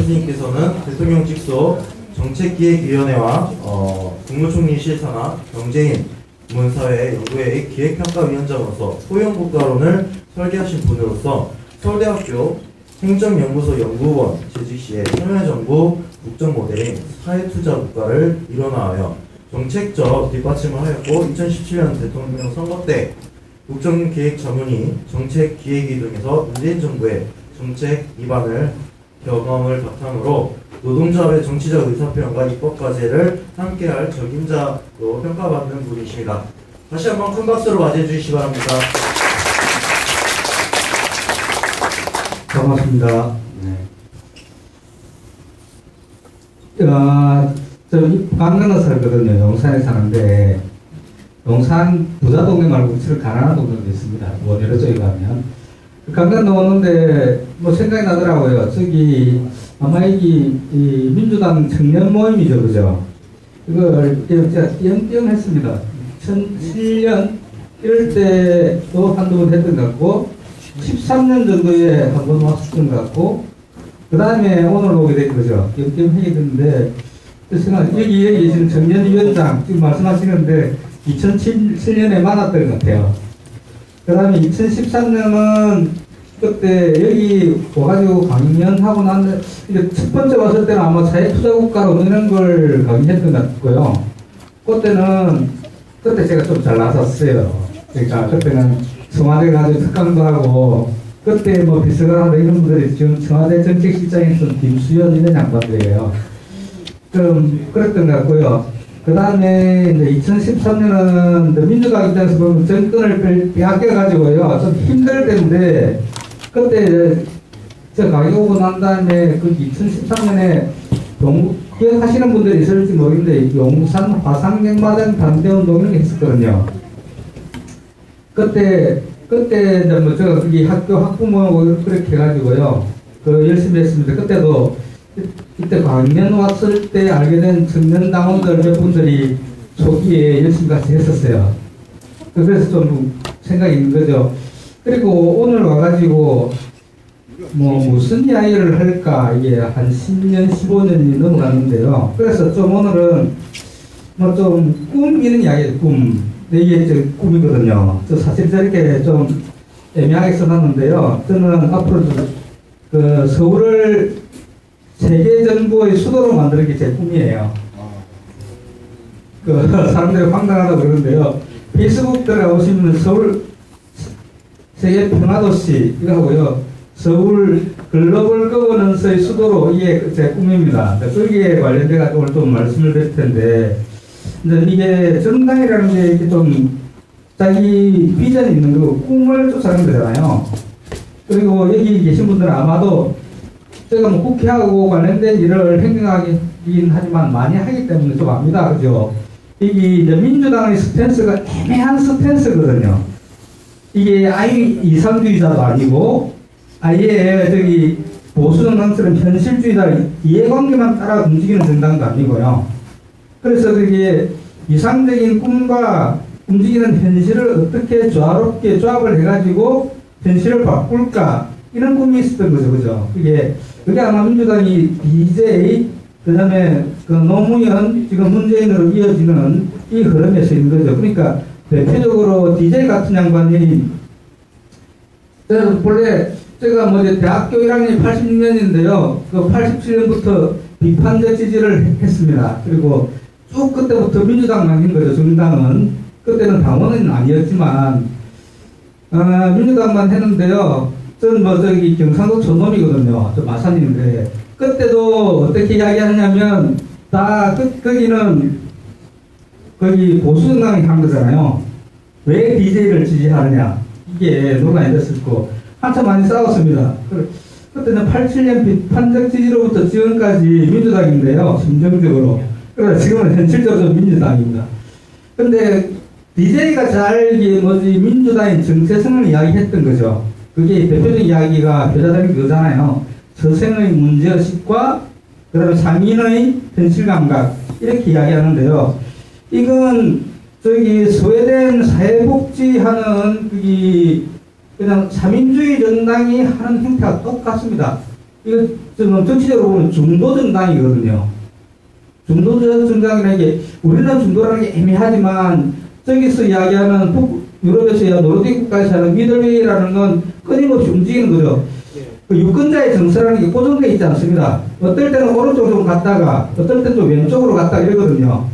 교수님께서는 대통령 직속 정책기획위원회와 국무총리 실사나 경제인, 문사회, 연구회의 기획평가위원장으로서 소형국가론을 설계하신 분으로서 서울대학교 행정연구소 연구원 재직 시에 참여정부 국정모델인 사회투자국가를 일원화하여 정책적 뒷받침을 하였고 2017년 대통령 선거 때 국정기획 전문의, 정책기획위 등에서 문재인 정부의 정책 위반을 경험을 바탕으로 노동조합의 정치적 의사표현과 입법 과제를 함께할 적임자로 평가받는 분이십니다. 다시 한번 큰 박수로 맞이해 주시기 바랍니다. 반갑습니다. 저 강릉에 살거든요. 용산에 사는데 용산 부자 동네 말고 사실 가난한 동네도 있습니다. 원효로 쪽에 가면 강릉 나오는데 뭐 생각이 나더라고요. 저기 아마 이 민주당 청년 모임이죠, 그죠? 이걸 제가 띄엄띄엄 했습니다. 2007년 이럴 때도 한두 번 했던 것 같고 13년 정도에 한 번 왔었던 것 같고 그 다음에 오늘 오게 된 거죠. 띄엄띄엄 하게 됐는데 여기 계신 청년위원장 지금 말씀하시는데 2007년에 만났던 것 같아요. 그 다음에 2013년은 그때 여기 와가지고 강연하고 난 이제 첫 번째 왔을 때는 아마 사회투자국가로 이런 걸 강의했던 것 같고요. 그때 제가 좀 잘 나섰어요. 그러니까 그때는 청와대 가지고 특강도 하고 그때 뭐 비서관하다 이런 분들이 지금 청와대 정책실장에서 김수현 이런 양반들이에요. 좀 그랬던 것 같고요. 그 다음에 이제 2013년은 민주당 입장에서 보면 정권을 빼앗겨가지고요. 좀 힘들 때인데 그때 제가 강의 오고 난 다음에 그 2013년에 기억하시는 분들이 있을지 모르겠는데 용산 화상갱마장 반대운동 이런 게 있었거든요. 그때 이제 뭐 제가 거기 학교 학부모하고 그렇게 해가지고요. 그 열심히 했습니다. 그때 강연 왔을 때 알게 된 청년 당원들 몇 분들이 초기에 열심히 같이 했었어요. 그래서 좀 생각이 있는 거죠. 그리고 오늘 와가지고 뭐 무슨 이야기를 할까 이게 한 10년, 15년이 넘어갔는데요. 그래서 좀 오늘은 뭐 좀 꿈 이런 이야기예요. 꿈. 이게 제 꿈이거든요. 저 사실 저렇게 좀 애매하게 써놨는데요. 저는 앞으로 그 서울을 세계 정부의 수도로 만드는 게 제 꿈이에요. 그 사람들이 황당하다고 그러는데요. 페이스북 들어가보시면 서울 세계 평화도시 이거 하고요. 서울 글로벌 거버넌스의 수도로 이게 제 꿈입니다. 거기에 관련돼서 오늘 좀 말씀을 드릴 텐데 이게 정당이라는 게 이렇게 좀 자기 비전이 있는 거고 꿈을 쫓아가는 거잖아요. 그리고 여기 계신 분들은 아마도 제가 뭐 국회하고 관련된 일을 행정하긴 하지만 많이 하기 때문에 좀 압니다. 그죠? 이게 이제 민주당의 스탠스가 애매한 스탠스거든요. 이게 아예 이상주의자도 아니고 아예 저기 보수정당처럼 현실주의자 이해관계만 따라 움직이는 정당도 아니고요. 그래서 그게 이상적인 꿈과 움직이는 현실을 어떻게 조화롭게 조합을 해가지고 현실을 바꿀까 이런 꿈이 있었던 거죠. 그죠? 그게 아마 민주당이 DJ 그 다음에 그 노무현 지금 문재인으로 이어지는 이 흐름에서 있는 거죠. 그러니까 대표적으로 DJ 같은 양반이 본래 제가 뭐 이제 대학교 1학년이 86년인데요. 그 87년부터 비판적 지지를 했습니다. 그리고 쭉 그때부터 민주당 당인 거죠. 정당은 그때는 당원은 아니었지만 민주당만 했는데요. 저는 뭐 저기 경상도 촌놈이거든요. 저 마산인데 그때도 어떻게 이야기하냐면 다 거기는 거기 보수정당이 한 거잖아요. 왜 DJ를 지지하느냐 이게 논란이 됐었고 한참 많이 싸웠습니다. 그때는 87년 비판적 지지로부터 지금까지 민주당인데요. 심정적으로. 그래서 지금은 현실적으로 민주당입니다. 근데 DJ가 잘 민주당의 정체성을 이야기했던 거죠. 그게 대표적인 이야기가 표자적인 거잖아요. 서생의 문제의식과 그 다음에 상인의 현실감각 이렇게 이야기하는데요. 이건 저기 스웨덴 사회복지하는 그냥 3인주의 정당이 하는 형태가 똑같습니다. 이거 지금 정치적으로 보면 중도 정당이거든요. 중도 정당이라는 게 우리는 중도라는 게 애매하지만 저기서 이야기하는 유럽에서 노르딕 국가에서 하는 미들웨이라는 건 끊임없이 움직이는 거죠. 그 유권자의 정서라는 게 고정되어 있지 않습니다. 어떨 때는 오른쪽으로 좀 갔다가 어떨 때는 좀 왼쪽으로 갔다가 이러거든요.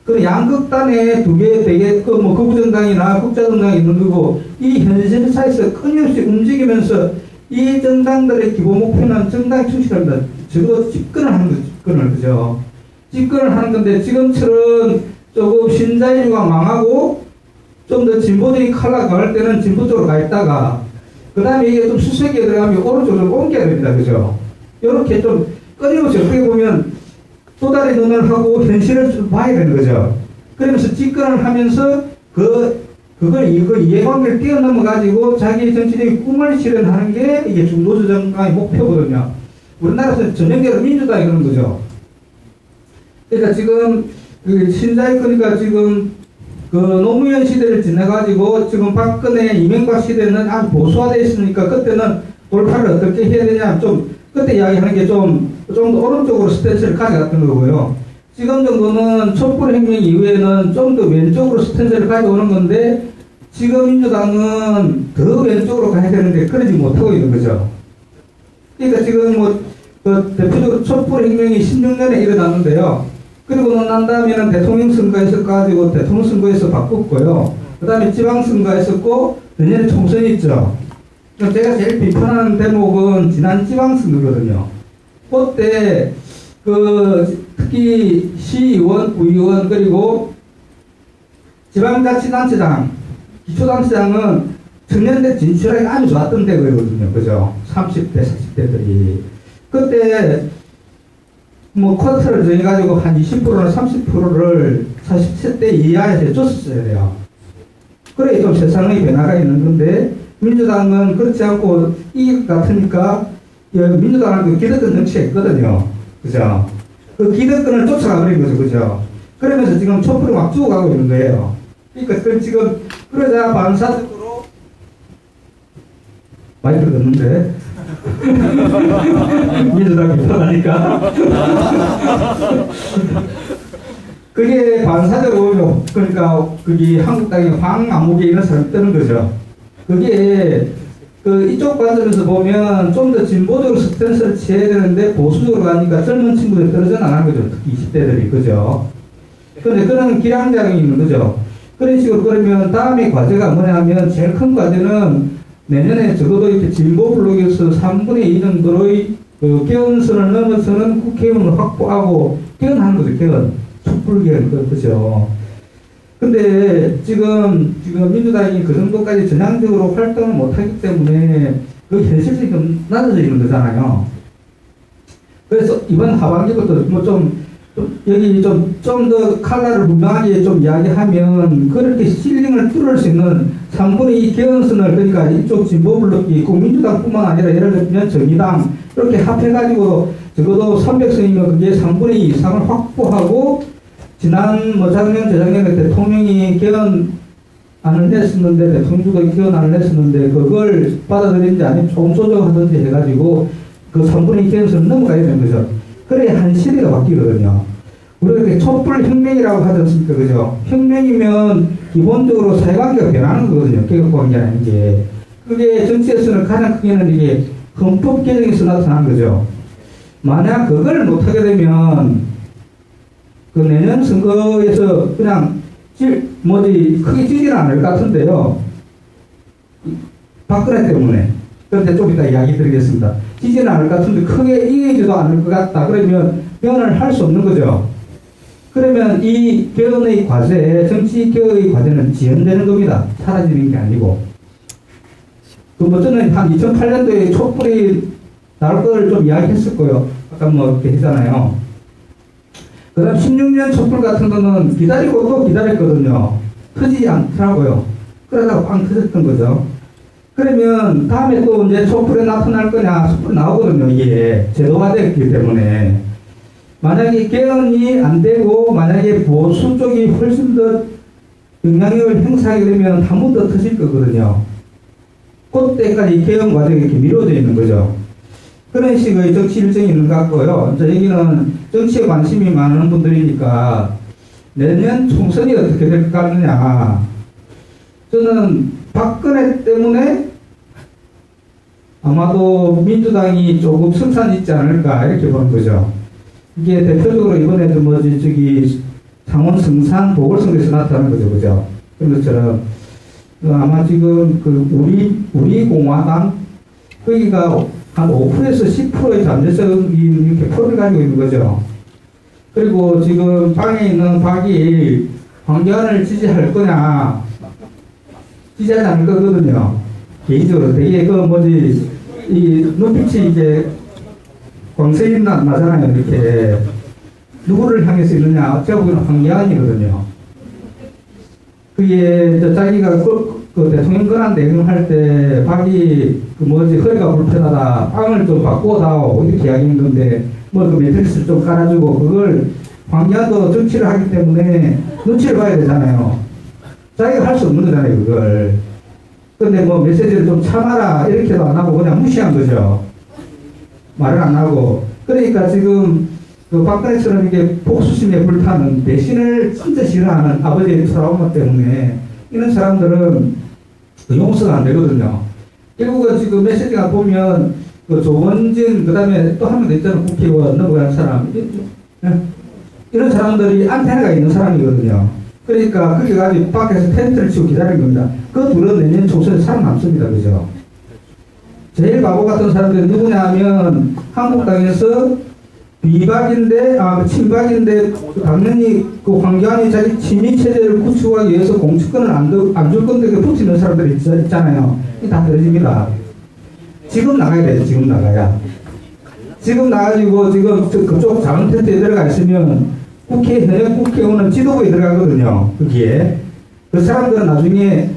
그 양극단에 두 개, 네 개, 뭐 극우정당이나 국자정당이 있는 거고 이 현실사에서 끊임없이 움직이면서 이 정당들의 기본 목표는 정당 충실합니다. 적어도 집권을 하는 거죠. 집권을, 그죠? 집권을 하는 건데 지금처럼 조금 신자유주의가 망하고 좀 더 진보적인 컬러가 갈 때는 진보 쪽으로 가 있다가 그 다음에 이게 좀 수색에 들어가면 오른쪽으로 옮겨야 됩니다. 그죠? 이렇게 좀 끊임없이 어떻게 보면 또 다른 눈을 하고 현실을 좀 봐야 되는 거죠. 그러면서 집권을 하면서 그걸 이해관계를 뛰어넘어 가지고 자기 정치적인 꿈을 실현하는 게 이게 중도적 정당의 목표거든요. 우리나라에서 전형적으로 민주당이 그런 거죠. 그러니까 지금 그 신자유 그러니까 지금 그 노무현 시대를 지나가지고 지금 박근혜 이명박 시대는 아주 보수화되어 있으니까 그때는 돌파를 어떻게 해야 되냐 좀 그때 이야기하는 게 좀 더 오른쪽으로 스탠스를 가져갔던 거고요. 지금 정도는 촛불혁명 이후에는 좀 더 왼쪽으로 스탠스를 가져오는 건데 지금 민주당은 더 왼쪽으로 가야 되는데 그러지 못하고 있는 거죠. 그러니까 지금 뭐 그 대표적으로 촛불혁명이 16년에 일어났는데요. 그리고 난 다음에는 대통령 선거에서 가지고 대통령 선거에서 바꿨고요. 그 다음에 지방선거 했었고 내년에 총선이 있죠. 제가 제일 비판하는 대목은 지난 지방선거거든요. 그때 그 특히 시의원, 구의원 그리고 지방자치단체장, 기초단체장은 청년대 진출하기 아주 좋았던 때거든요. 그죠? 30대, 40대들이. 그때 뭐 쿼터를 정해가지고 한 20%나 30%를 40대 이하에서 해줬어야 돼요. 그래 좀 세상의 변화가 있는 건데 민주당은 그렇지 않고 이익 같으니까 민주당은 그 기득권 정치가 있거든요. 그죠? 그 기득권을 쫓아가 버린 거죠. 그죠? 그러면서 지금 촛불을 막 죽어가고 있는 거예요. 그러니까 그 지금 그러자 반사적으로 많이 들었는데 민주당 비판하니까 그게 반사적으로 그러니까 그게 한국당에 황안무개 이런 사람이 뜨는 거죠. 그게 그 이쪽 관점에서 보면 좀 더 진보적으로 스탠스를 취해야 되는데 보수적으로 가니까 젊은 친구들이 떨어져 나가는 거죠. 특히 20대들이. 그죠? 근데 그런 기량작용이 있는 거죠. 그런 식으로 그러면 다음에 과제가 뭐냐 하면 제일 큰 과제는 내년에 적어도 이렇게 진보 블록에서 3분의 2 정도의 그 개헌선을 넘어서는 국회의원을 확보하고 개헌하는 거죠. 개헌. 촛불 개헌. 그죠? 근데 지금 민주당이 그 정도까지 전향적으로 활동을 못하기 때문에 그 현실성이 좀 낮아져 있는 거잖아요. 그래서 이번 하반기부터 뭐 여기 좀 더 칼라를 분명하게 좀 이야기하면 그렇게 실링을 뚫을 수 있는 3분의 2 개헌선을 그러니까 이쪽 진보 블록이 있고 민주당뿐만 아니라 예를 들면 정의당 이렇게 합해가지고 적어도 300석이면 그게 3분의 2 이상을 확보하고 지난 뭐 작년 재작년에 대통령이 개헌안을 냈었는데 대통령도 개헌안을 냈었는데 그걸 받아들인지 아니면 조금 조정하든지 해가지고 그 3분의 2 개헌선을 넘어가야 되는 거죠. 그래야 한 시대가 바뀌거든요. 우리가 이렇게 촛불 혁명이라고 하지 않습니까? 그죠? 혁명이면 기본적으로 사회관계가 변하는 거거든요. 개혁관계라는 게. 그게 정치에서는 가장 크게는 이게 헌법 개정에서 나타나는 거죠. 만약 그걸 못하게 되면 그 내년 선거에서 그냥 크게 지지는 않을 것 같은데요. 박근혜 때문에. 그런데 좀 이따 이야기 드리겠습니다. 지지는 않을 것 같은데 크게 이기지도 않을 것 같다. 그러면 개헌을 할 수 없는 거죠. 그러면 이 개헌의 과제, 정치 개혁의 과제는 지연되는 겁니다. 사라지는 게 아니고. 저는 한 2008년도에 촛불이 나올 걸 좀 이야기했을 거예요. 아까 뭐 이렇게 했잖아요. 그 다음 16년 촛불 같은 거는 기다리고 또 기다렸거든요. 터지지 않더라고요. 그러다가 빵 터졌던 거죠. 그러면 다음에 또 이제 촛불에 나타날 거냐, 촛불 나오거든요. 이게 제도화됐기 때문에. 만약에 개헌이 안 되고 만약에 보수 쪽이 훨씬 더 영향력을 행사하게 되면 한 번 더 터질 거거든요. 그때까지 개헌 과정이 이렇게 미뤄져 있는 거죠. 그런 식의 정치 일정이 있는 것 같고요. 이제 여기는 정치에 관심이 많은 분들이니까 내년 총선이 어떻게 될 것 같느냐. 저는 박근혜 때문에 아마도 민주당이 조금 승산이 있지 않을까 이렇게 보는 거죠. 이게 대표적으로 이번에 저기 창원 성산 보궐선거에서 나타나는 거죠, 그죠? 그런 것처럼 아마 지금 우리 공화당 거기가 한 5%에서 10%의 잠재적인 이렇게 표를 가지고 있는 거죠. 그리고 지금 방에 있는 박이 황교안을 지지할 거냐, 지지하지 않을 거거든요. 개인적으로 되게 이 눈빛이 이제 광선이 나잖아요. 이렇게 누구를 향해서 있느냐, 제가 보기에는 황교안이거든요. 그게 자기가 그 대통령 권한 대응할 때 박이 허리가 불편하다, 빵을 좀 바꿔다오 이렇게 이야기한 건데 그 매트리스를 좀 깔아주고 그걸 황교안도 정치를 하기 때문에 눈치를 봐야 되잖아요. 자기가 할 수 없는 거잖아요, 그걸. 근데 메시지를 좀 참아라 이렇게도 안 하고 그냥 무시한 거죠. 말을 안 하고. 그러니까 지금 박근혜처럼 이게 복수심에 불타는 배신을 진짜 싫어하는 아버지의 트라우마 때문에 이런 사람들은 용서가 안 되거든요. 결국은 지금 메시지가 보면 조원진 그다음에 또 한 명 더 있잖아요. 국회의원 넘어간 사람. 이런 사람들이 안테나가 있는 사람이거든요. 그러니까 그게 가지고 밖에서 텐트를 치고 기다리는 겁니다. 그 둘은 내년 총선에 살아남습니다. 그죠? 제일 바보 같은 사람들이 누구냐 하면 한국당에서 친박인데 당연히 황교안이 자기 친미체제를 구축하기 위해서 공천권을 안 줄 건데 그 붙이는 사람들이 있잖아요. 이게 다 떨어집니다. 지금 나가야 돼요. 지금 나가야. 지금 나가지고 지금 그쪽 작은 텐트에 들어가 있으면 현역 국회의원은 지도부에 들어가거든요. 거기에. 그 사람들은 나중에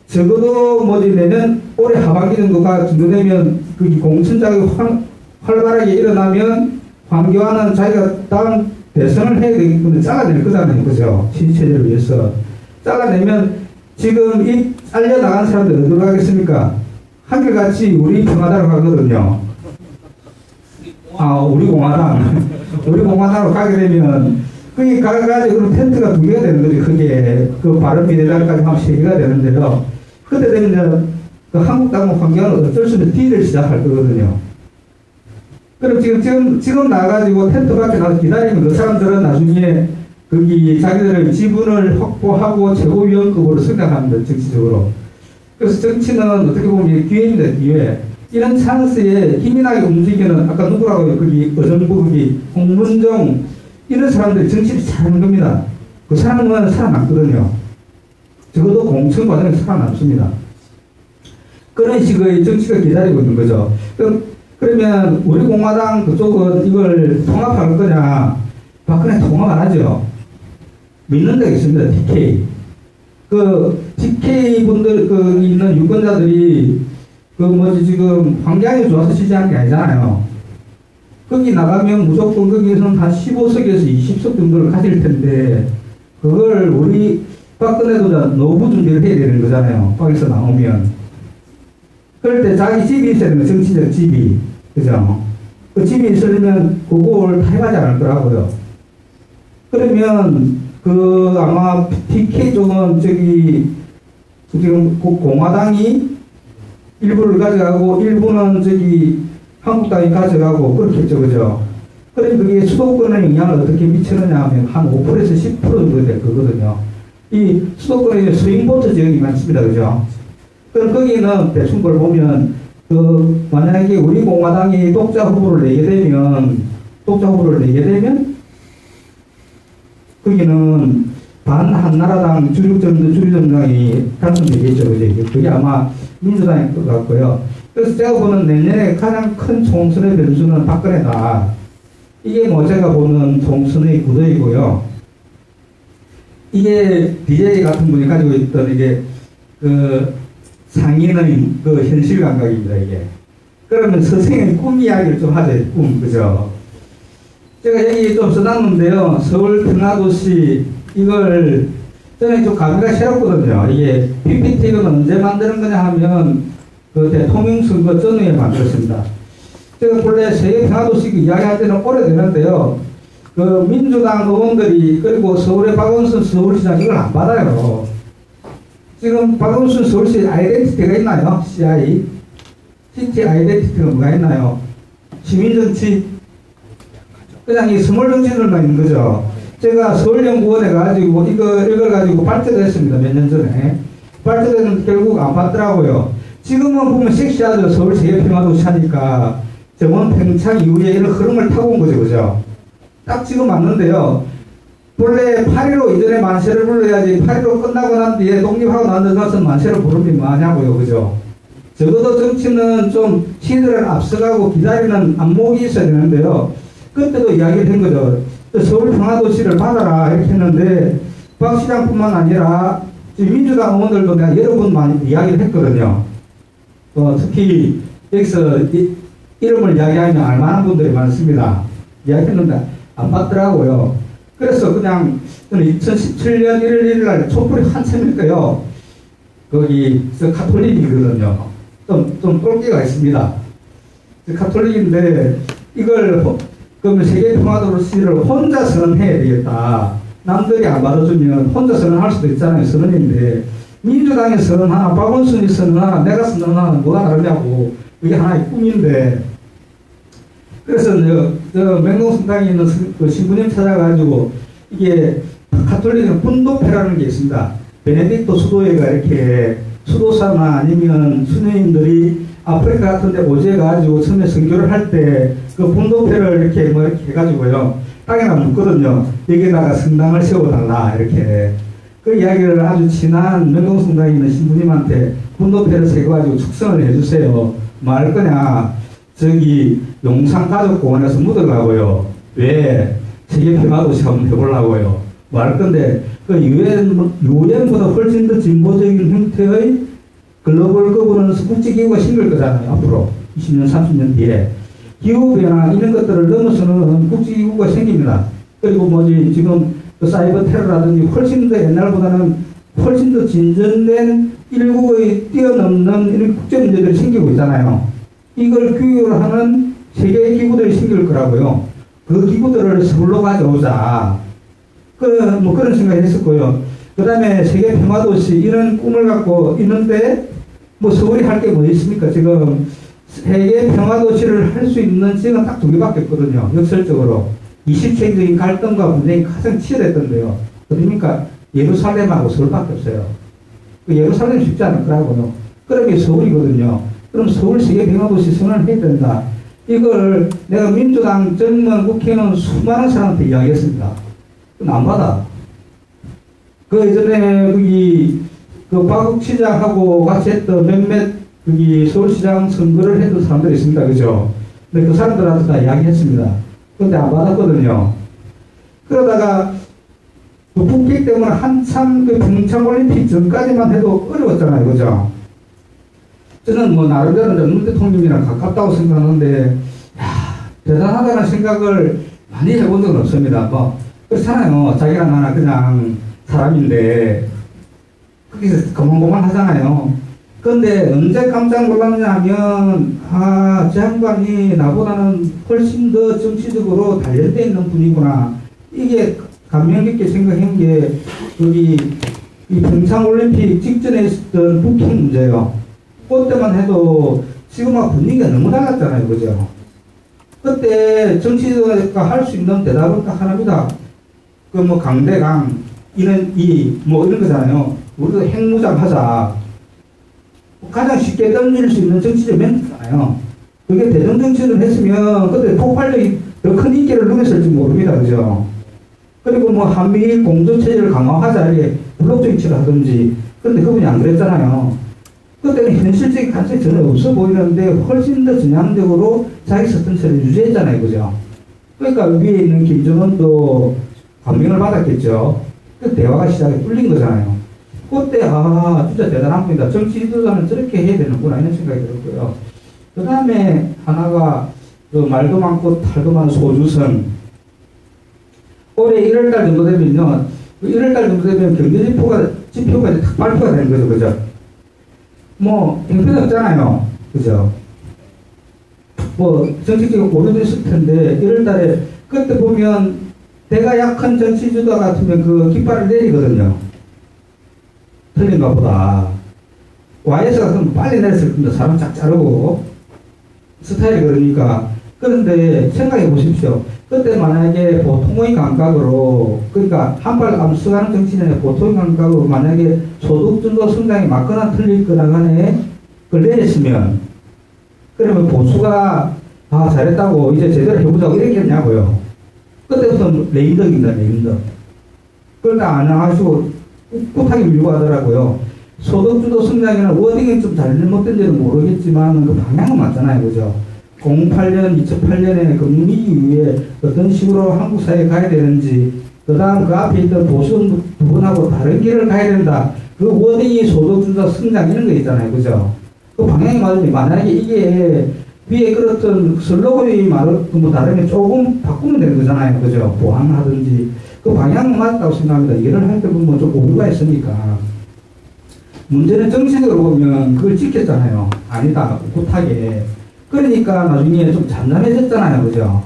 적어도 내년 올해 하반기 정도가 되면 공천장이 활발하게 일어나면 황교안은 자기가 다음 대선을 해야 되기 때문에 잘라낼 거잖아요. 그죠? 신체제를 위해서. 잘라내면 지금 이 잘려나간 사람들 어디로 가겠습니까? 한결같이 우리 평화당으로 가거든요. 우리 공화당. 우리 공화당으로 가게 되면 거기 가가지고 그럼 텐트가 2개가 되는 거죠. 그게 바른미래당까지 하면 3개가 되는데요. 그때 되면 한국당은 황교안은 어쩔 수 없이 딜을 시작할 거거든요. 그럼 지금 나가지고 텐트 밖에 나가서 기다리면 그 사람들은 나중에 거기 자기들의 지분을 확보하고 최고위원급으로 성장합니다. 정치적으로. 그래서 정치는 어떻게 보면 기회입니다. 기회. 이런 찬스에 기민하게 움직이는 아까 누구라고요? 거기 어정부 거기 홍문종 이런 사람들이 정치를 잘하는 겁니다. 그 사람은 살아남거든요. 적어도 공천 과정에서 살아남습니다. 그런 식의 정치가 기다리고 있는 거죠. 그러면 우리 공화당 그쪽은 이걸 통합할 거냐? 박근혜 통합 안 하죠. 믿는 데가 있습니다. TK. TK 분들 있는 유권자들이 지금 환경이 좋아서 지지하는 게 아니잖아요. 거기 나가면 무조건 거기에서는 한 15석에서 20석 정도를 가질 텐데, 그걸 우리 박근혜도 노후 준비를 해야 되는 거잖아요. 거기서 나오면. 그럴 때 자기 집이 있어야 되는 정치적 집이. 그죠? 그 집이 있으려면 그걸 타협하지 않을 거라고요. 그러면 아마 TK 쪽은 지금 공화당이 일부를 가져가고 일부는 한국당이 가져가고 그렇겠죠. 그죠? 그럼 그게 수도권에 영향을 어떻게 미치느냐 하면 한 5%에서 10% 정도 될 거거든요. 이 수도권에 스윙보트 지역이 많습니다. 그죠? 그럼 거기는 대충 걸 보면 만약에 우리 공화당이 독자 후보를 내게 되면 거기는 반한나라당 주류정당이 당선되겠죠. 그게 아마 민주당일 것 같고요. 그래서 제가 보는 내년에 가장 큰 총선의 변수는 박근혜다. 이게 제가 보는 총선의 구도이고요. 이게 DJ 같은 분이 가지고 있던 이게 상인의 현실 감각입니다. 이게. 그러면 선생의 꿈 이야기를 좀 하죠. 꿈. 그죠? 제가 여기 좀 써놨는데요. 서울 평화도시 이걸 저는 좀 감회가 새롭거든요. 이게 PPT는 언제 만드는 거냐 하면 대통령 선거 전후에 만들었습니다. 제가 본래 세계 평화도시 이야기할 때는 오래되는데요. 그 민주당 의원들이 그리고 서울의 박원순 서울시장 이걸 안 받아요. 지금 박원순 서울시 아이덴티티가 있나요? CI? 시티 아이덴티티가 뭐가 있나요? 시민정치? 그냥 이 스몰 정치들만 있는 거죠. 제가 서울연구원에 가지고 이걸 가지고 발제도 했습니다. 몇 년 전에. 발제되는 결국 안 받더라고요. 지금은 보면 섹시하죠. 서울 세계평화도시 하니까. 정원 팽창 이후에 이런 흐름을 타고 온 거죠. 그죠? 딱 지금 맞는데요. 본래 8.15 이전에 만세를 불러야지 8.15 끝나고 난 뒤에 독립하고 나서 만세를 부르면 뭐하냐고요. 그죠? 적어도 정치는 좀 시대를 앞서가고 기다리는 안목이 있어야 되는데요. 그때도 이야기된 거죠. 서울 평화도시를 받아라 이렇게 했는데 박 시장뿐만 아니라 민주당 의원들도 내가 여러 번 많이 이야기를 했거든요. 특히 여기서 이름을 이야기하면 알만한 분들이 많습니다. 이야기했는데 안 받더라고요. 그래서 그냥 2017년 1월 1일 날 촛불이 한참일 때요. 거기 카톨릭이거든요. 좀 똘끼가 있습니다. 카톨릭인데 이걸 그러면 세계평화도시를 혼자 선언해야 되겠다. 남들이 안 받아주면 혼자 선언할 수도 있잖아요. 선언인데 민주당이 선언하나 박원순이 선언하나 내가 선언하나 뭐가 다르냐고. 이게 하나의 꿈인데 그래서 저 맹동성당에 있는 그 신부님 찾아가지고 이게 카톨릭은 분도패라는 게 있습니다. 베네딕토 수도회가 이렇게 수도사나 아니면 수녀님들이 아프리카 같은 데 오제가지고 처음에 선교를 할 때 그 분도패를 이렇게 뭐 이렇게 해가지고요. 땅에다 묻거든요. 여기다가 성당을 세워달라 이렇게. 그 이야기를 아주 친한 명동성당에 있는 신부님한테 분도패를 세워가지고 축성을 해주세요. 뭐 할 거냐. 저기 용산가족공원에서 묻으려고요. 왜? 세계평화도시 한번 해보려고요. 뭐 할 건데 그 유엔보다 훨씬 더 진보적인 형태의 글로벌 거버넌스 국제기구가 생길 거잖아요. 앞으로 20년 30년 뒤에 기후변화 이런 것들을 넘어서는 국제기구가 생깁니다. 그리고 뭐지 지금 그 사이버 테러라든지 훨씬 더 옛날보다는 훨씬 더 진전된 일국의 뛰어넘는 이런 국제 문제들이 생기고 있잖아요. 이걸 규율 하는 세계의 기구들이 생길 거라고요. 그 기구들을 서울로 가져오자. 뭐 그런 생각을 했었고요. 그 다음에 세계평화도시 이런 꿈을 갖고 있는데 뭐 서울이 할 게 뭐 있습니까? 지금 세계평화도시를 할 수 있는 지역은 딱 2개밖에 없거든요. 역설적으로. 20세기적인 갈등과 분쟁이 가장 치열했던데요. 어디입니까? 예루살렘하고 서울밖에 없어요. 그 예루살렘 쉽지 않을 거라고요. 그러면 서울이거든요. 그럼 서울 세계평화도시 선언을 해야 된다. 이걸 내가 민주당 젊은 국회의원 수많은 사람한테 이야기했습니다. 안 받아. 그 예전에 그 박욱시장하고 같이 했던 몇몇 서울시장 선거를 했던 사람들이 있습니다. 그죠? 근데 그 사람들한테 다 이야기했습니다. 근데 안 받았거든요. 그러다가 그 북핵 때문에 한참 그 평창올림픽 전까지만 해도 어려웠잖아요. 그죠? 저는 뭐 나름대로 문 대통령이랑 가깝다고 생각하는데, 대단하다는 생각을 많이 해본 적은 없습니다. 뭐, 그렇잖아요. 자기랑 나나 그냥 사람인데, 거기서 고만고만 하잖아요. 근데 언제 깜짝 놀랐냐 하면, 저 양반이 나보다는 훨씬 더 정치적으로 단련되어 있는 분이구나. 이게 감명 깊게 생각한 게, 이 평창올림픽 직전에 있었던 북핵 문제예요. 그때만 해도 지금하고 분위기가 너무 달랐잖아요. 그죠? 그때 정치가 할 수 있는 대답은 딱 하나입니다. 그 뭐 강대강, 이런 거잖아요. 우리도 핵무장 하자. 가장 쉽게 던질 수 있는 정치적 멘트잖아요. 그게 대정정치를 했으면 그때 폭발력이 더 큰 인기를 누렸을지 모릅니다. 그죠? 그리고 뭐 한미일 공조체제를 강화하자. 이게 블록 정치를 하든지. 그런데 그분이 안 그랬잖아요. 그때는 현실적인 가능성이 전혀 없어 보이는데 훨씬 더 전향적으로 자기 스탠스를 유지했잖아요. 그죠? 그러니까 위에 있는 김정은도 감명을 받았겠죠. 그 대화가 시작이 뚫린 거잖아요. 그때 진짜 대단한 분이다. 정치 지도자는 저렇게 해야 되는구나 이런 생각이 들었고요. 그 다음에 하나가 그 말도 많고 탈도 많은 소주선. 올해 1월달 정도 되면요. 1월달 정도 되면 경제지표가 이제 딱 발표가 되는 거죠. 그죠? 뭐, 형편없잖아요. 그죠? 뭐 정치적인 오류도 있을 텐데 1월 달에 그때 보면 대가 약한 정치 주도 같으면 그 깃발을 내리거든요. 틀린가 보다. YS 같으면 빨리 내렸을 겁니다. 사람 쫙 자르고 스타일이 그러니까. 그런데 생각해 보십시오. 그때 만약에 보통의 감각으로, 그러니까 한발 앞서가는 정치인의 보통의 감각으로 만약에 소득주도 성장이 맞거나 틀리거나 간에 그걸 내렸으면, 그러면 보수가 아 잘했다고 이제 제대로 해보자고 이렇게 했냐고요. 그때부터 레임덕입니다. 레임덕. 그걸 다 안 하시고 꿋꿋하게 밀고 하더라고요. 소득주도 성장에는 워딩이 좀 잘못된지는 모르겠지만 그 방향은 맞잖아요. 그죠? 08년, 2008년에 금융위기 이후에 어떤 식으로 한국 사회에 가야 되는지, 그 다음 그 앞에 있던 보수 부분하고 다른 길을 가야 된다. 그 워딩이 소득주도 성장 이런 거 있잖아요. 그죠? 그 방향이 맞으면 만약에 이게 위에 그렇던 슬로건이 뭐 다르면 조금 바꾸면 되는 거잖아요. 그죠? 보완하든지. 그 방향은 맞다고 생각합니다. 일을 할 때 보면 좀 오류가 있으니까. 문제는 정치적으로 보면 그걸 지켰잖아요. 아니다. 꿋꿋하게. 그러니까 나중에 좀 잠잠해졌잖아요. 그죠?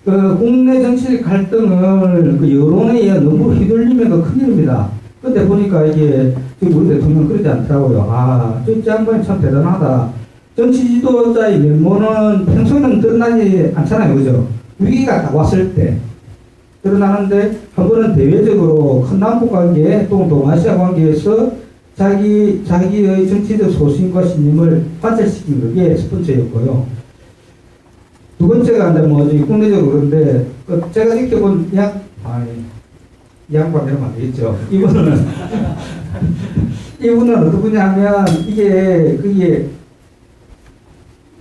그 국내 정치적 갈등을 그 여론에 의해 너무 휘둘리면 그 큰일입니다. 근데 보니까 이게 지금 우리 대통령 그러지 않더라고요. 아, 저 양반이 참 대단하다. 정치 지도자의 면모는 평소에는 드러나지 않잖아요. 그죠? 위기가 딱 왔을 때 드러나는데 한 번은 대외적으로 큰 남북 관계 또는 동아시아 관계에서 자기의 정치적 소신과 신념을 관철시킨 게 첫 번째였고요. 두 번째가 이제 뭐지 국내적으로 그런데 제가 이렇게 본 양반 이러면 안 되겠죠. 이분은 어떤 분이냐면 그게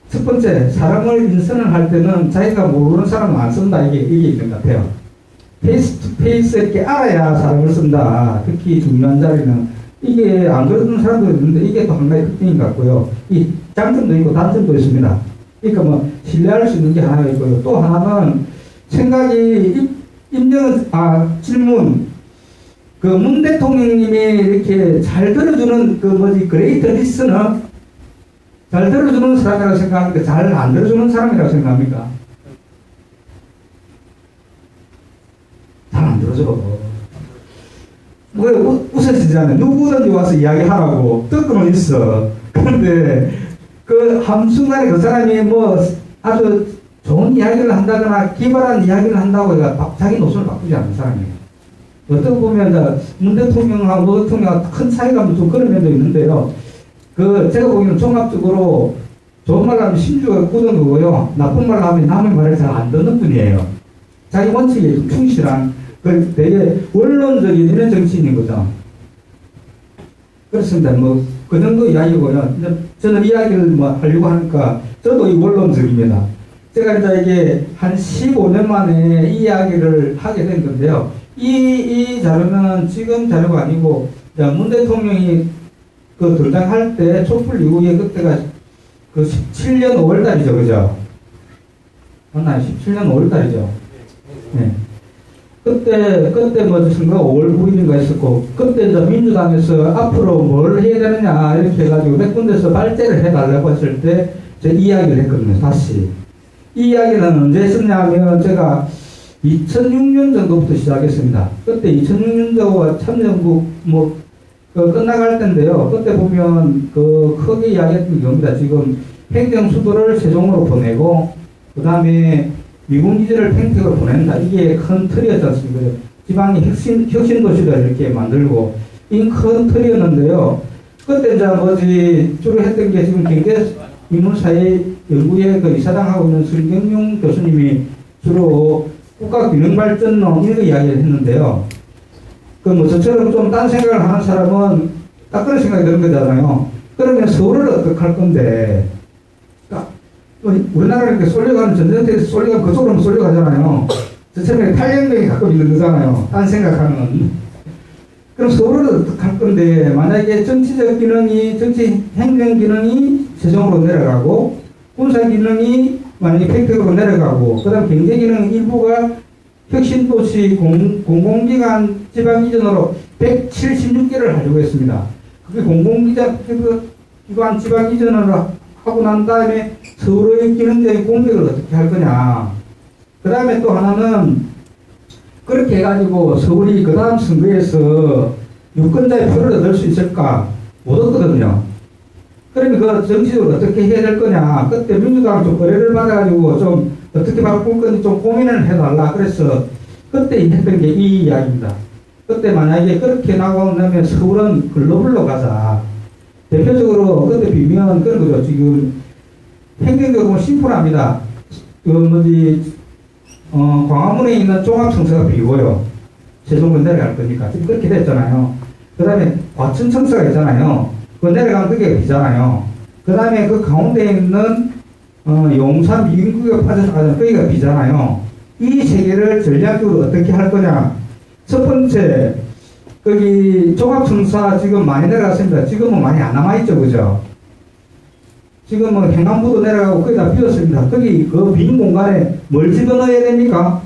첫 번째 사람을 인선을 할 때는 자기가 모르는 사람은 안 쓴다 이게 있는 것 같아요. 페이스 투 페이스 이렇게 알아야 사람을 쓴다. 특히 중요한 자리는. 이게 안 그러는 사람도 있는데 이게 또 한 가지 특징인 것 같고요. 이 장점도 있고 단점도 있습니다. 그러니까 뭐 신뢰할 수 있는 게 하나가 있고요. 또 하나는 생각이 질문. 그 문 대통령님이 이렇게 잘 들어주는 그 뭐지 그레이트 리스너 잘 들어주는 사람이라고 생각합니까? 잘 안 들어주는 사람이라고 생각합니까? 잘 안 들어줘. 왜 웃으시잖아요. 누구든지 와서 이야기하라고 뜻은 있어. 그런데 그 한순간에 그 사람이 뭐 아주 좋은 이야기를 한다거나 기발한 이야기를 한다고 해서 자기 노선을 바꾸지 않는 사람이에요. 어떻게 보면 문 대통령하고 노 대통령하고 큰 차이가 좀 그런 면도 있는데요. 그 제가 보기에는 종합적으로 좋은 말로 하면 심주가 굳은 거고요. 나쁜 말로 하면 남의 말을 잘 안 듣는 분이에요. 자기 원칙에 좀 충실한 그 되게 원론적인 이런 정치인인 거죠. 그렇습니다. 뭐 그 정도 이야기고요. 저는 이야기를 뭐 하려고 하니까 저도 이 원론적입니다. 제가 이제 이게 한 15년 만에 이 이야기를 하게 된 건데요. 이 자료는 지금 자료가 아니고 문 대통령이 그 등장할 때 촛불 이후에 그때가 그 17년 5월달이죠, 그죠? 맞나요? 17년 5월달이죠. 네. 그때 뭐 선거 5월 9일인가 했었고, 그때 이제 민주당에서 앞으로 뭘 해야 되느냐 이렇게 해가지고 몇 군데서 발제를 해달라고 했을 때 제가 이야기를 했거든요. 다시 이 이야기는 언제 했었냐면 제가 2006년 정도부터 시작했습니다. 그때 2006년도가 참여정부 끝나갈 때인데요. 그때 보면 크게 이야기했던 겁니다. 지금 행정수도를 세종으로 보내고 그 다음에 미군 기지를 팽택으로 보낸다. 이게 큰 틀이었지 않습니까? 지방이 혁신도시를 이렇게 만들고 이 큰 틀이었는데요. 그때 이제 주로 했던 게 지금 경제인문사회 연구회 그 이사장하고 있는 설경용 교수님이 주로 국가균형발전론 이런 이야기를 했는데요. 저처럼 좀 딴 생각을 하는 사람은 딱 그런 생각이 드는 거잖아요. 그러면 서울을 어떻게 할 건데, 우리나라는 이렇게 쏠려가는 전쟁터에서 쏠려가면 그쪽으로 쏠려가잖아요. 저처럼 탄력력이 가끔 있는 거잖아요. 딴 생각하는. 그럼 서울을 어떻게 할 건데, 만약에 정치적 기능이, 정치 행정 기능이 세종으로 내려가고, 군사 기능이 만약에 팽택으로 내려가고, 그 다음 경제 기능 일부가 혁신도시 공공기관 지방 이전으로 176개를 하려고 했습니다. 그게 공공기관 지방 이전으로 하고 난 다음에 서울의 기능적인 공백을 어떻게 할 거냐. 그 다음에 또 하나는 그렇게 해가지고 서울이 그 다음 선거에서 유권자의 표를 얻을 수 있을까? 못 얻거든요. 그러면 그 정치적으로 어떻게 해야 될 거냐. 그때 민주당은 좀 의뢰를 받아가지고 좀 어떻게 바꿀 건지 좀 고민을 해달라. 그래서 그때 했던 게 이 이야기입니다. 그때 만약에 그렇게 나가면 서울은 글로벌로 가자. 대표적으로 그때 비면 그런 거죠. 지금 행정적으로 심플합니다. 광화문에 있는 종합청사가 비고요. 세종군 내려갈 거니까. 지금 그렇게 됐잖아요. 그 다음에 과천청사가 있잖아요. 그 내려가면 그게 비잖아요. 그 다음에 그 가운데 있는 용산 미군구가 빠져서 가면 거기가 비잖아요. 이 세 개를 전략적으로 어떻게 할 거냐. 첫 번째, 거기 종합청사 지금 많이 내려갔습니다. 지금은 많이 안 남아있죠, 그죠? 지금은 행안부도 내려가고 거의 다 비었습니다. 거기 그 빈 공간에 뭘 집어넣어야 됩니까?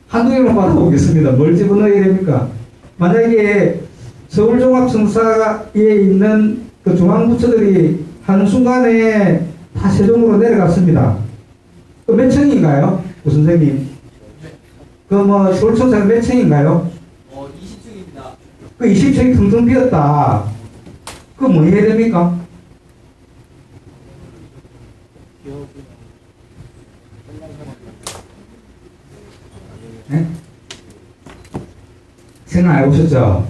한두 개만 받아보겠습니다. 뭘 집어넣어야 됩니까? 만약에 서울종합청사에 있는 그 중앙부처들이 한순간에 다 세종으로 내려갔습니다. 그 몇 층인가요? 구 선생님? 서울청사가 몇 층인가요? 20층입니다. 그 20층이 텅텅 비었다. 그 뭐 해야 됩니까? 네? 생각 안 해보셨죠?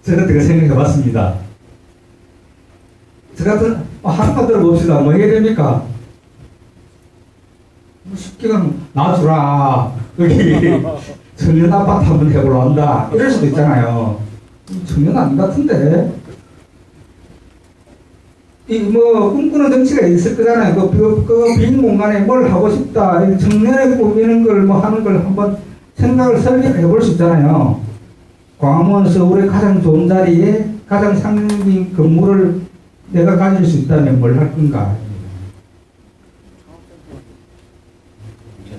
저 같은 거 생각해 봤습니다. 저 같은, 하나만 들어봅시다. 뭐 해야 됩니까? 쉽게 가면, 놔주라. 여기, 청년 아파트 한번 해보러 한다. 이럴 수도 있잖아요. 청년 아닌 것 같은데? 꿈꾸는 정치가 있을 거잖아요. 그 빈 공간에 뭘 하고 싶다. 청년의 꾸미는 걸 하는 걸 한번 생각을 설계해 볼 수 있잖아요. 광화문 서울의 가장 좋은 자리에 가장 상징적인 건물을 내가 가질 수 있다면 뭘 할 건가?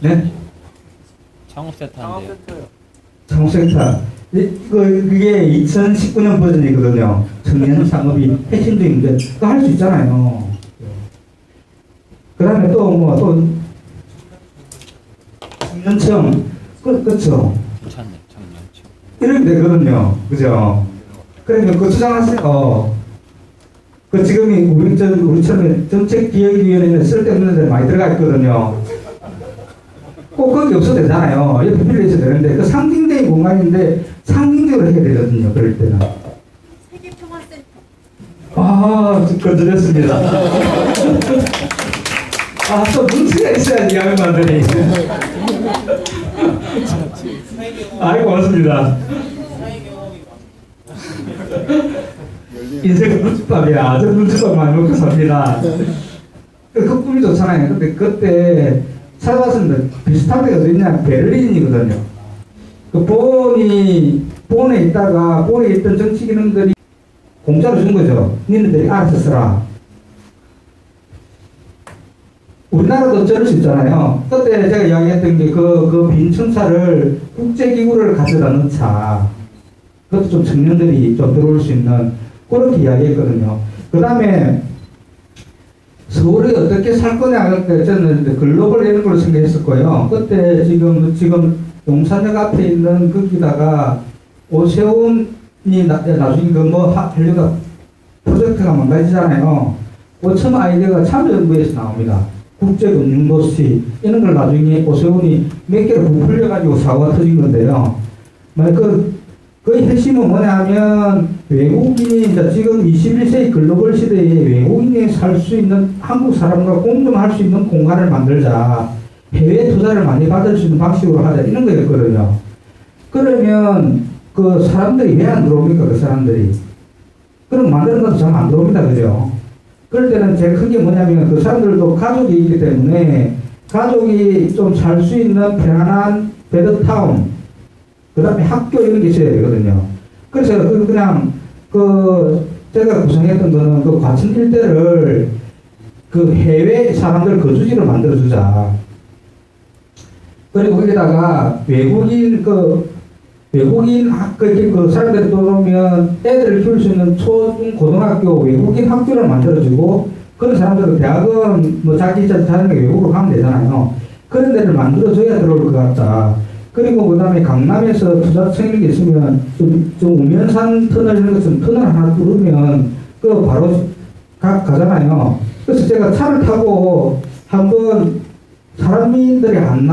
네? 창업센터인데요. 창업센터. 그게 2019년 버전이거든요. 청년 창업이 핵심적인데, 그거 할 수 있잖아요. 그 다음에 또 청년청, 그쵸. 괜찮네, 청년청. 이렇게 되거든요. 그죠? 그러니까 그 주장하세요. 그 지금이 우리처럼 정책기획위원회에 쓸데없는 데 많이 들어가 있거든요. 꼭 거기 없어도 되잖아요. 옆에 빌려 있어도 되는데, 그 상징적인 공간인데, 상징적으로 해야 되거든요. 그럴 때는. 세계평화센터. 건드렸습니다. 또 눈치가 있어야지, 야매 만드니. 고맙습니다. 인생은 눈치밥이야. 저 눈치밥 많이 먹고 삽니다. 그 꿈이 좋잖아요. 근데 그때 찾아봤습니다. 비슷한 데가 어디냐? 베를린이거든요. 그 본에 있다가, 본에 있던 정치 기능들이 공짜로 준 거죠. 니네들이 알아서 써라. 우리나라도 저럴 수 있잖아요. 그때 제가 이야기했던 게 그 빈 청사를 국제기구를 가져다 넣자. 그것도 좀 청년들이 좀 들어올 수 있는 그렇게 이야기했거든요. 그 다음에 서울이 어떻게 살 거냐 할 때 저는 글로벌 이런 걸 생각했었고요. 그때 지금 용산역 앞에 있는 거기다가 오세훈이 나중에 하려다 프로젝트가 망가지잖아요. 그 처음 아이디어가 참여정부에서 나옵니다. 국제금융도시 이런 걸 나중에 오세훈이 몇 개를 부풀려가지고 사고가 터진 건데요. 그 핵심은 뭐냐면 외국인이 이제 지금 21세기 글로벌 시대에 외국인이 살 수 있는 한국 사람과 공존할 수 있는 공간을 만들자. 해외 투자를 많이 받을 수 있는 방식으로 하자. 이런 거였거든요. 그러면 그 사람들이 왜 안 들어옵니까? 그 사람들이. 그럼 만드는 것도 잘 안 들어옵니다. 그죠? 그럴 때는 제일 큰 게 뭐냐면 그 사람들도 가족이기 때문에 가족이 좀 살 수 있는 편안한 베드타운 그 다음에 학교 이런 게 있어야 되거든요. 그래서 그냥 제가 구성했던 거는 그 과천 일대를 그 해외 사람들 거주지로 만들어주자. 그리고 거기다가 외국인 외국인 그 사람들이 들어오면 애들을 키울 수 있는 초중 고등학교 외국인 학교를 만들어주고 그런 사람들은 대학은 뭐 자기 자녀가 외국으로 가면 되잖아요. 그런 데를 만들어줘야 들어올 것 같다. 그리고 그 다음에 강남에서 투자청 이런 게 있으면 좀 우면산 터널 이런 것좀 터널 하나 뚫으면 그 바로 가잖아요. 그래서 제가 차를 타고 한번 사람들이 안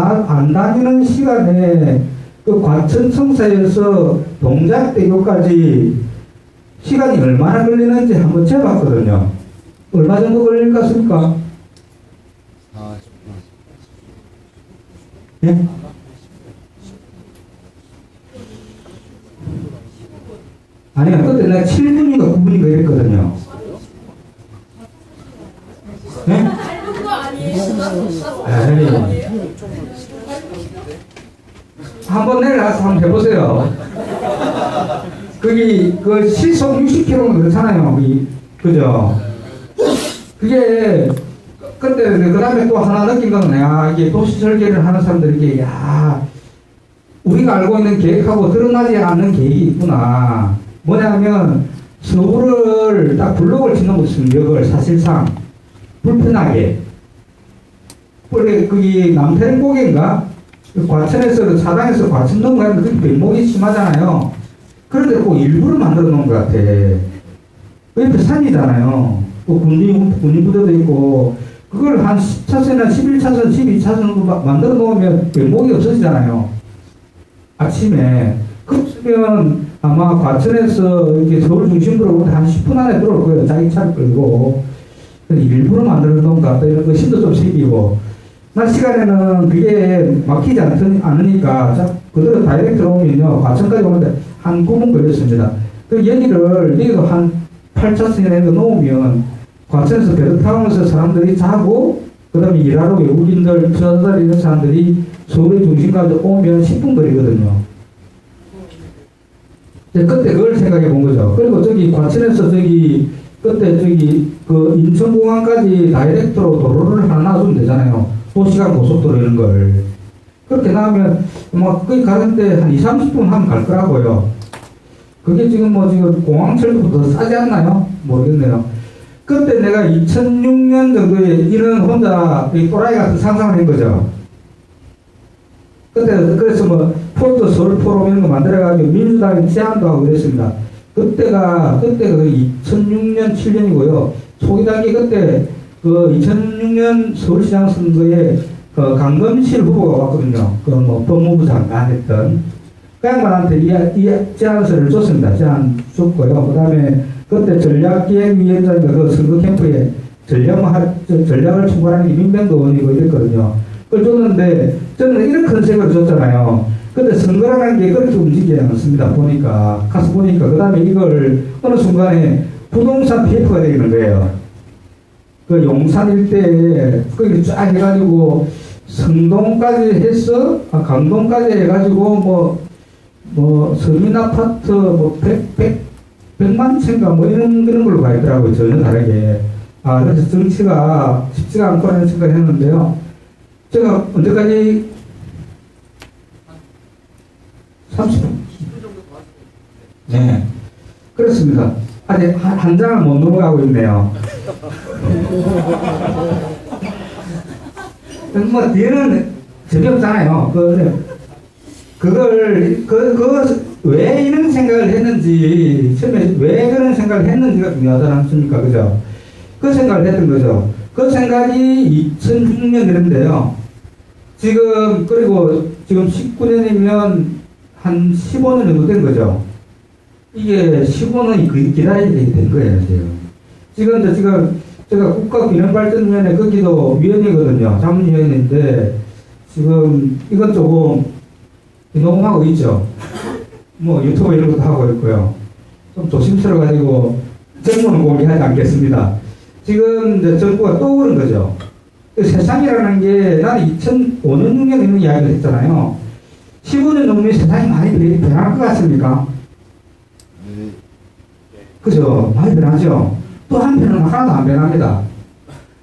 다니는 시간에 그 과천 청사에서 동작대교까지 시간이 얼마나 걸리는지 한번 재봤거든요. 얼마 정도 걸릴 것 같습니까? 예? 아니요, 그때 내가 7분인가 9분인가 이랬거든요. 예? 짧은 거 아니에요? 에이. 한번 내려가서 한번 해보세요. 거기 그 시속 60km 그렇잖아요. 그죠? 그게 근데 그 다음에 또 하나 느낀 건 내가 이게 도시 설계를 하는 사람들이 야 우리가 알고 있는 계획하고 드러나지 않는 계획이 있구나. 뭐냐면 서울을 딱 블록을 짓는 역을 사실상 불편하게 거기 남태릉고개인가 과천에서 사당에서 과천 넘어가면 그게 변목이 심하잖아요. 그런데 꼭 일부러 만들어 놓은 것 같아. 옆에 산이잖아요. 군인부대도 있고 그걸 한 10차선이나 11차선, 12차선으로 만들어 놓으면 변목이 없어지잖아요. 아침에. 그러면 아마 과천에서 이렇게 서울 중심부로 한 10분 안에 들어올 거예요. 자기 차를 끌고. 일부러 만들어 놓은 것 같다. 이런 의심도 좀 생기고. 낮 시간에는 그게 막히지 않으니까 그대로 다이렉트로 오면요. 과천까지 오는데 한 9분 걸렸습니다. 그 여기도 한 8차선에 놓으면 과천에서 배를 타면서 사람들이 자고 그 다음에 일하러 외국인들, 투자자 이런 사람들이 서울의 중심까지 오면 10분 거리거든요. 그때 그걸 생각해 본 거죠. 그리고 저기 과천에서 그때 그 인천공항까지 다이렉트로 도로를 하나 놔주면 되잖아요. 도시간 고속도로 이런 걸. 그렇게 나오면 뭐 거기 가는데 한 20-30분 하면 갈 거라고요. 그게 지금 지금 공항철도보다 더 싸지 않나요? 모르겠네요. 그때 내가 2006년 정도에 이런 혼자 또라이 같은 상상을 한 거죠. 그때 그래서 포도 서울 포럼 이런 거 만들어가지고 민주당이 제안도 하고 그랬습니다. 그때가 2006년 7년이고요. 초기 단계 그때 그 2006년 서울시장 선거에 그 강금실 후보가 왔거든요. 법무부 장관 했던 그 양반한테 제안서를 줬습니다. 제안 줬고요. 그 다음에 그때 전략기획위원장인가 그 선거 캠프에 전략을 총괄하는 게 민병도 의원이고 이랬거든요. 그걸 줬는데 저는 이런 컨셉을 줬잖아요. 근데 선거라는 게 그렇게 움직이지 않습니다. 가서 보니까 그 다음에 이걸 어느 순간에 부동산 PF가 되는 거예요. 그 용산 일대에 거기 쫙 해가지고 성동까지 해서 강동까지 해가지고 서민 아파트 100만 채인가 이런 걸로 가 있더라고요. 전혀 다르게. 그래서 정치가 쉽지가 않다는 생각을 했는데요. 제가 언제까지 30분 정도 네. 그렇습니다. 아직 한 장을 못 넘어가고 있네요. 뒤에는 재미없잖아요. 그걸 왜 이런 생각을 했는지, 처음에 왜 그런 생각을 했는지가 중요하지 않습니까? 그죠? 그 생각을 했던 거죠. 그 생각이 2006년 이런데요. 그리고 지금 19년이면 한 15년 정도 된 거죠. 이게 15년이 기다리게 된 거예요, 지금 제가 국가균형발전위원회 거기도 위원이거든요. 자문위원인데, 지금 이것 조금 녹음하고 있죠. 유튜브 이런 것도 하고 있고요. 좀 조심스러워가지고 정보는 공개하지 않겠습니다. 지금 이제 정부가 또 그런 거죠. 세상이라는 게 나는 2005년 6년 이런 이야기를 했잖아요. 15년 넘으면 세상이 많이 변할 것 같습니까? 그죠? 많이 변하죠? 또 한편은 하나도 안 변합니다.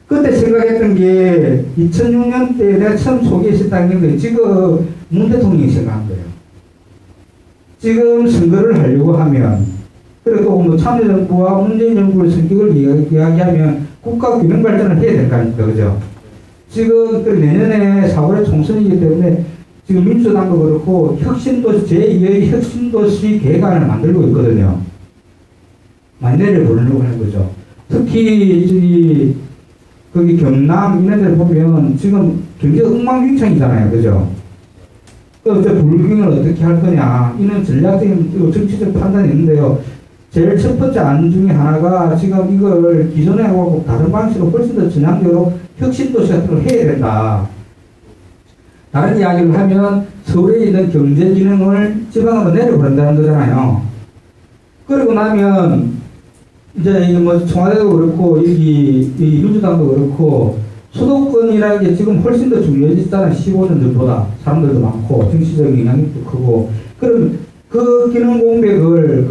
그때 생각했던 게 2006년 때 내가 처음 초기에 있었다는 게 지금 문 대통령이 생각한 거예요. 지금 선거를 하려고 하면, 그리고 뭐 참여정부와 문재인 정부의 성격을 이야기하면 국가 균형 발전을 해야 될 거 아닙니까? 그죠? 지금 내년에 4월에 총선이기 때문에 지금 민주당도 그렇고 혁신도시, 제2의 혁신도시 계획안을 만들고 있거든요. 만내를 보려고 하는 거죠. 특히 거기 경남 이런 데를 보면 지금 경기가 엉망진창이잖아요. 그죠? 불균을 어떻게 할 거냐, 이런 전략적인 정치적 판단이 있는데요. 제일 첫 번째 안 중에 하나가 지금 이걸 기존에 하고 다른 방식으로 훨씬 더 전향적으로 혁신도시 같은 걸 해야 된다. 다른 이야기를 하면 서울에 있는 경제 기능을 지방으로 내려보낸다는 거잖아요. 그러고 나면 이제 뭐 청와대도 그렇고 여기 민주당도 그렇고 수도권이라는 게 지금 훨씬 더 중요해졌잖아요. 15년 전보다 사람들도 많고 정치적인 영향력도 크고. 그럼 그 기능 공백을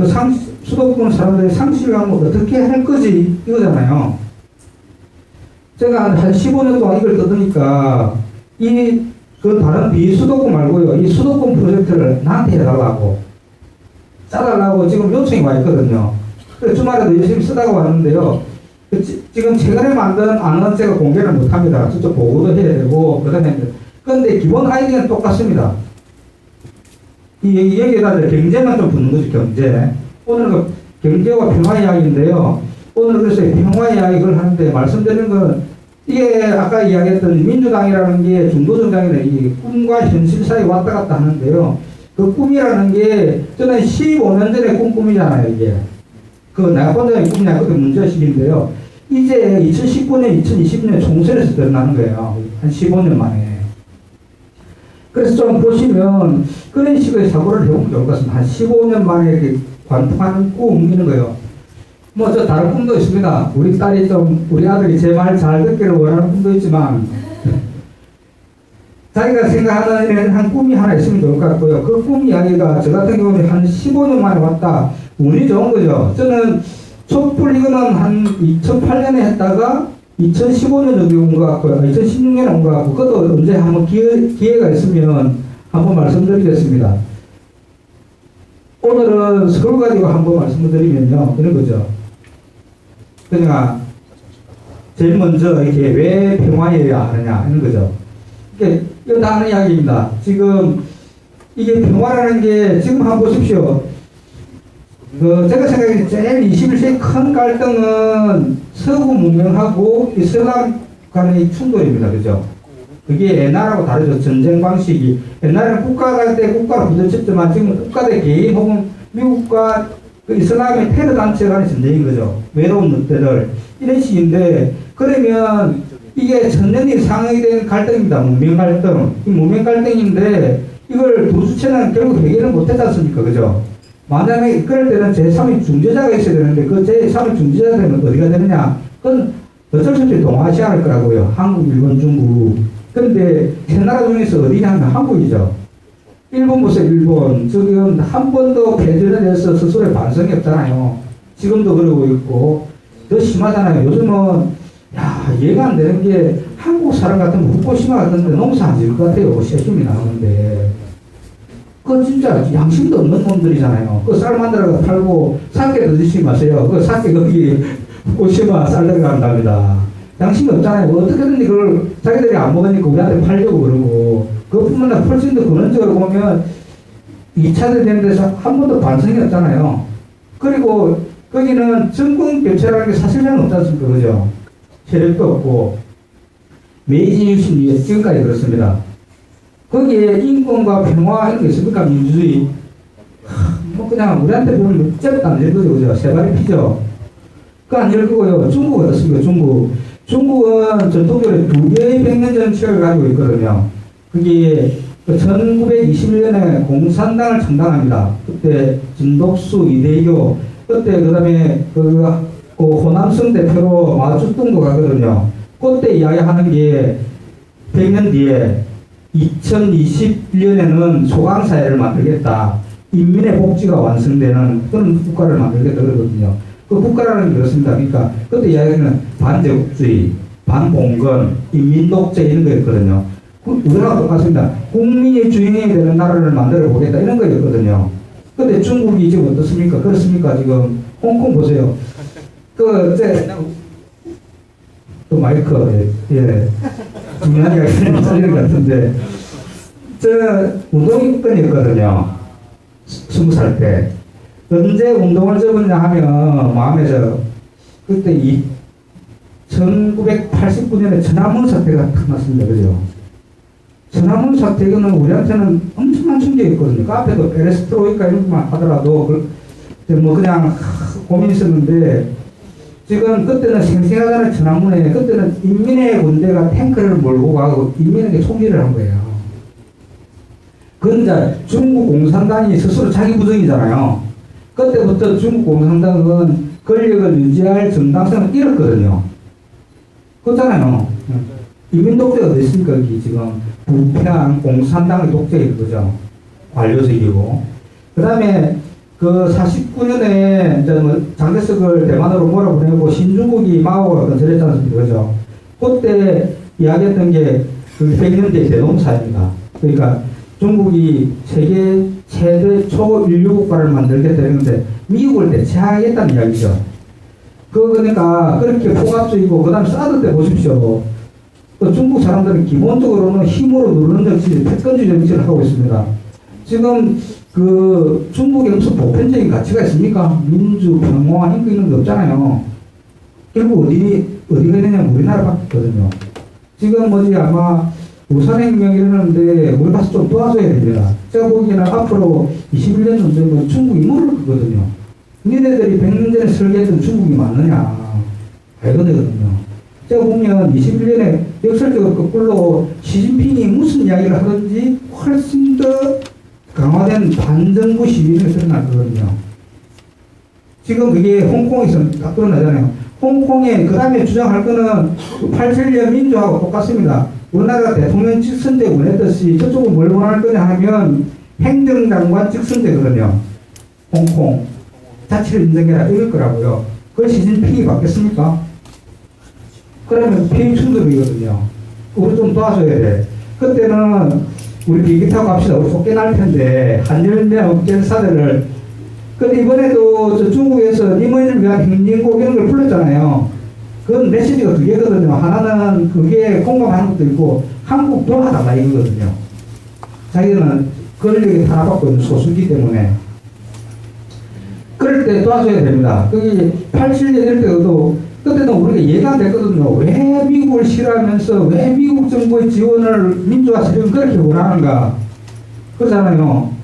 수도권 사람들이 상실하면 어떻게 할 거지 이거잖아요. 제가 한 15년 동안 이걸 떠드니까 그 다른 비수도권 말고요, 이 수도권 프로젝트를 나한테 해달라고 짜달라고 지금 요청이 와 있거든요. 주말에도 열심히 쓰다가 왔는데요. 지금 최근에 만든 안은 제가 공개를 못합니다. 직접 보고도 해야 되고 그런데 기본 아이디어는 똑같습니다. 여기에다 경제만 좀 붙는 거죠. 경제. 오늘은 그 경제와 평화 이야기인데요. 오늘 그래서 평화 이야기를 하는데 말씀드리는 건 이게 아까 이야기했던 민주당이라는 게 중도정당이라 이게 꿈과 현실 사이 왔다 갔다 하는데요. 그 꿈이라는 게 저는 15년 전에 꿈이잖아요. 이게 내가 혼자의 꿈이 그게 문제식인데요. 이제 2019년, 2020년 총선에서 드러나는 거예요. 한 15년 만에. 그래서 좀 보시면 그런 식의 사고를 해보면 좋을 것 같습니다. 한 15년 만에 이렇게 관통하는 꿈 옮기는 거예요. 뭐 저 다른 꿈도 있습니다. 우리 아들이 제 말 잘 듣기를 원하는 꿈도 있지만 자기가 생각하는 한 꿈이 하나 있으면 좋을 것 같고요. 그 꿈 이야기가 저 같은 경우는 한 15년 만에 왔다. 운이 좋은 거죠. 저는 촛불 이거는 한 2008년에 했다가 2015년 정도 온 것 같고요. 2016년에 온 것 같고, 그것도 언제 한번 기회가 있으면 한번 말씀드리겠습니다. 오늘은 서울 가지고 한번 말씀드리면요. 이런 거죠. 그러니까 제일 먼저 이렇게 왜 평화여야 하느냐 이런 거죠. 이거 다 하는 이야기입니다. 지금 이게 평화라는 게 지금 한번 보십시오. 제가 생각해 제일 21세기 큰 갈등은 서구 문명하고 이슬람 간의 충돌입니다. 그죠? 그게 옛날하고 다르죠. 전쟁 방식이. 옛날에는 국가가 할 때 국가로 부딪혔지만 지금 국가 대 개인 혹은 미국과 그 이슬람의 테러 단체 간의 전쟁인 거죠. 외로운 늑대들. 이런 식인데, 그러면 이게 천년이 상응된 갈등입니다. 문명 갈등. 이 문명 갈등인데, 이걸 두 주체는 결국 해결을 못했지 않습니까? 그죠? 만약에 그럴 때는 제3의 중재자가 있어야 되는데 그 제3의 중재자 되면 어디가 되느냐? 그건 어쩔 수 없이 동아시아일 거라고요. 한국, 일본, 중국. 그런데 세 나라 중에서 어디냐 하면 한국이죠. 일본 보세요. 일본. 지금 한 번도 패전에 대해서 스스로의 반성이 없잖아요. 지금도 그러고 있고 더 심하잖아요. 요즘은 이해가 안 되는 게 한국 사람 같으면 후쿠시마 같은데 농사 안 지을 것 같아요. 시험이 나오는데. 그거 진짜 양심도 없는 놈들이잖아요. 그 쌀 만들어서 팔고 사케도 드시지 마세요. 그 사케 거기 후쿠시마 쌀 들어간답니다. 양심이 없잖아요. 어떻게든지 그걸 자기들이 안 먹으니까 우리한테 팔려고 그러고. 그것뿐만 아니라 훨씬 더 근원적으로 보면 2차 대전 데서 한 번도 반성이 없잖아요. 그리고 거기는 정권 교체라는 게 사실상 없지 않습니까? 그죠? 세력도 없고 메이지 유신 이후에 지금까지 그렇습니다. 거기에 인권과 평화 이런 게 있습니까? 민주주의. 뭐 그냥 우리한테 보면 잽도 안 될 거죠. 그죠? 세 발이 피죠. 그거 안 될 거고요. 중국은 어떻습니까? 중국은 전통적으로 두 개의 100년 정치를 가지고 있거든요. 그게 1921년에 공산당을 창당합니다. 그때 진독수, 이대교, 그때 그 다음에 그 호남성 대표로 마주뚱도 가거든요. 그때 이야기하는 게 100년 뒤에 2021년에는 소강사회를 만들겠다. 인민의 복지가 완성되는 그런 국가를 만들겠다 그러거든요. 그 국가라는 게 그렇습니다. 그러니까 그때 이야기는 반제국주의, 반봉건, 인민독재 이런 거였거든요. 우리나라 똑같습니다. 국민이 주인이 되는 나라를 만들어 보겠다 이런 거였거든요. 근데 중국이 지금 어떻습니까? 그렇습니까? 지금 홍콩 보세요. 또 마이크, 예. 중요한 이야기는 잘리는 것 같은데, 운동인권이었거든요. 20살 때. 언제 운동을 접었냐 하면, 마음에서, 그때 1989년에 천안문 사태가 탁 났습니다. 그죠? 천안문 사태는 우리한테는 엄청난 충격이었거든요. 그 앞에도 페레스트로이카 이런 것만 하더라도, 뭐 그냥 고민이 있었는데, 지금 그때는 생생하잖아요. 천안문에. 그때는 인민의 군대가 탱크를 몰고 가고 인민에게 총기를 한 거예요. 그건 이제 중국 공산당이 스스로 자기 부정이잖아요. 그때부터 중국 공산당은 권력을 유지할 정당성을 잃었거든요. 그렇잖아요. 인민 독재가 어디 있습니까? 여기 지금 부패한 공산당의 독재인 거죠. 관료직이고. 그 다음에 그 49년에 이제 뭐 장개석을 대만으로 몰아보내고 신중국이 마오가 건설했지 않습니까? 그죠? 그때 이야기했던 게 그 100년대 대동사입니다. 그러니까 중국이 세계 최대 초인류 국가를 만들겠다 했는데 미국을 대체하겠다는 이야기죠. 그러니까 그렇게 포괄적이고 그 다음에 사드 때 보십시오. 또 중국 사람들은 기본적으로는 힘으로 누르는 정치, 패권주의 정치를 하고 있습니다. 지금 그 중국에 무슨 보편적인 가치가 있습니까? 민주, 평화, 인권 이런 게 없잖아요. 결국 어디가 있느냐면 우리나라밖에 없거든요. 지금 뭐지 아마 우산혁명 이러는데 우리 가서 좀 도와줘야 됩니다. 제가 보기에는 앞으로 21년 정도면 중국이 물을 거거든요. 니네들이 100년 전에 설계했던 중국이 맞느냐? 알거든요. 제가 보면 21년에 역설적으로 거꾸로 시진핑이 무슨 이야기를 하든지 훨씬 더 강화된 반정부 시위를 드러날 거거든요. 지금 그게 홍콩에서 딱 드러나잖아요. 홍콩에 그 다음에 주장할 거는 87년 민주하고 똑같습니다. 우리나라가 대통령 직선제 원했듯이 저쪽은 뭘 원할 거냐 하면 행정장관 직선제거든요. 홍콩 자치를 인정해라 이럴 거라고요. 그걸 시진핑이 받겠습니까? 그러면 피임 충돌이거든요. 우리 좀 도와줘야 돼. 그때는 우리 비행기 타고 갑시다. 우리 속게 날 텐데 한열명 업계사들을 근데 이번에도 저 중국에서 임원을 위한 행진곡 이런 걸 불렀잖아요. 그건 메시지가 두 개거든요. 하나는 그게 공감하는 것도 있고 한국 도와달라 이거거든요. 자기는 권력이 탄압받고 있는 소수기 때문에 그럴 때 도와줘야 됩니다. 거기 87년 이럴 때도 그때는 우리가 이해가 안 됐거든요. 왜 미국을 싫어하면서 왜 미국 정부의 지원을 민주화 세력은 그렇게 원하는가. 그러잖아요.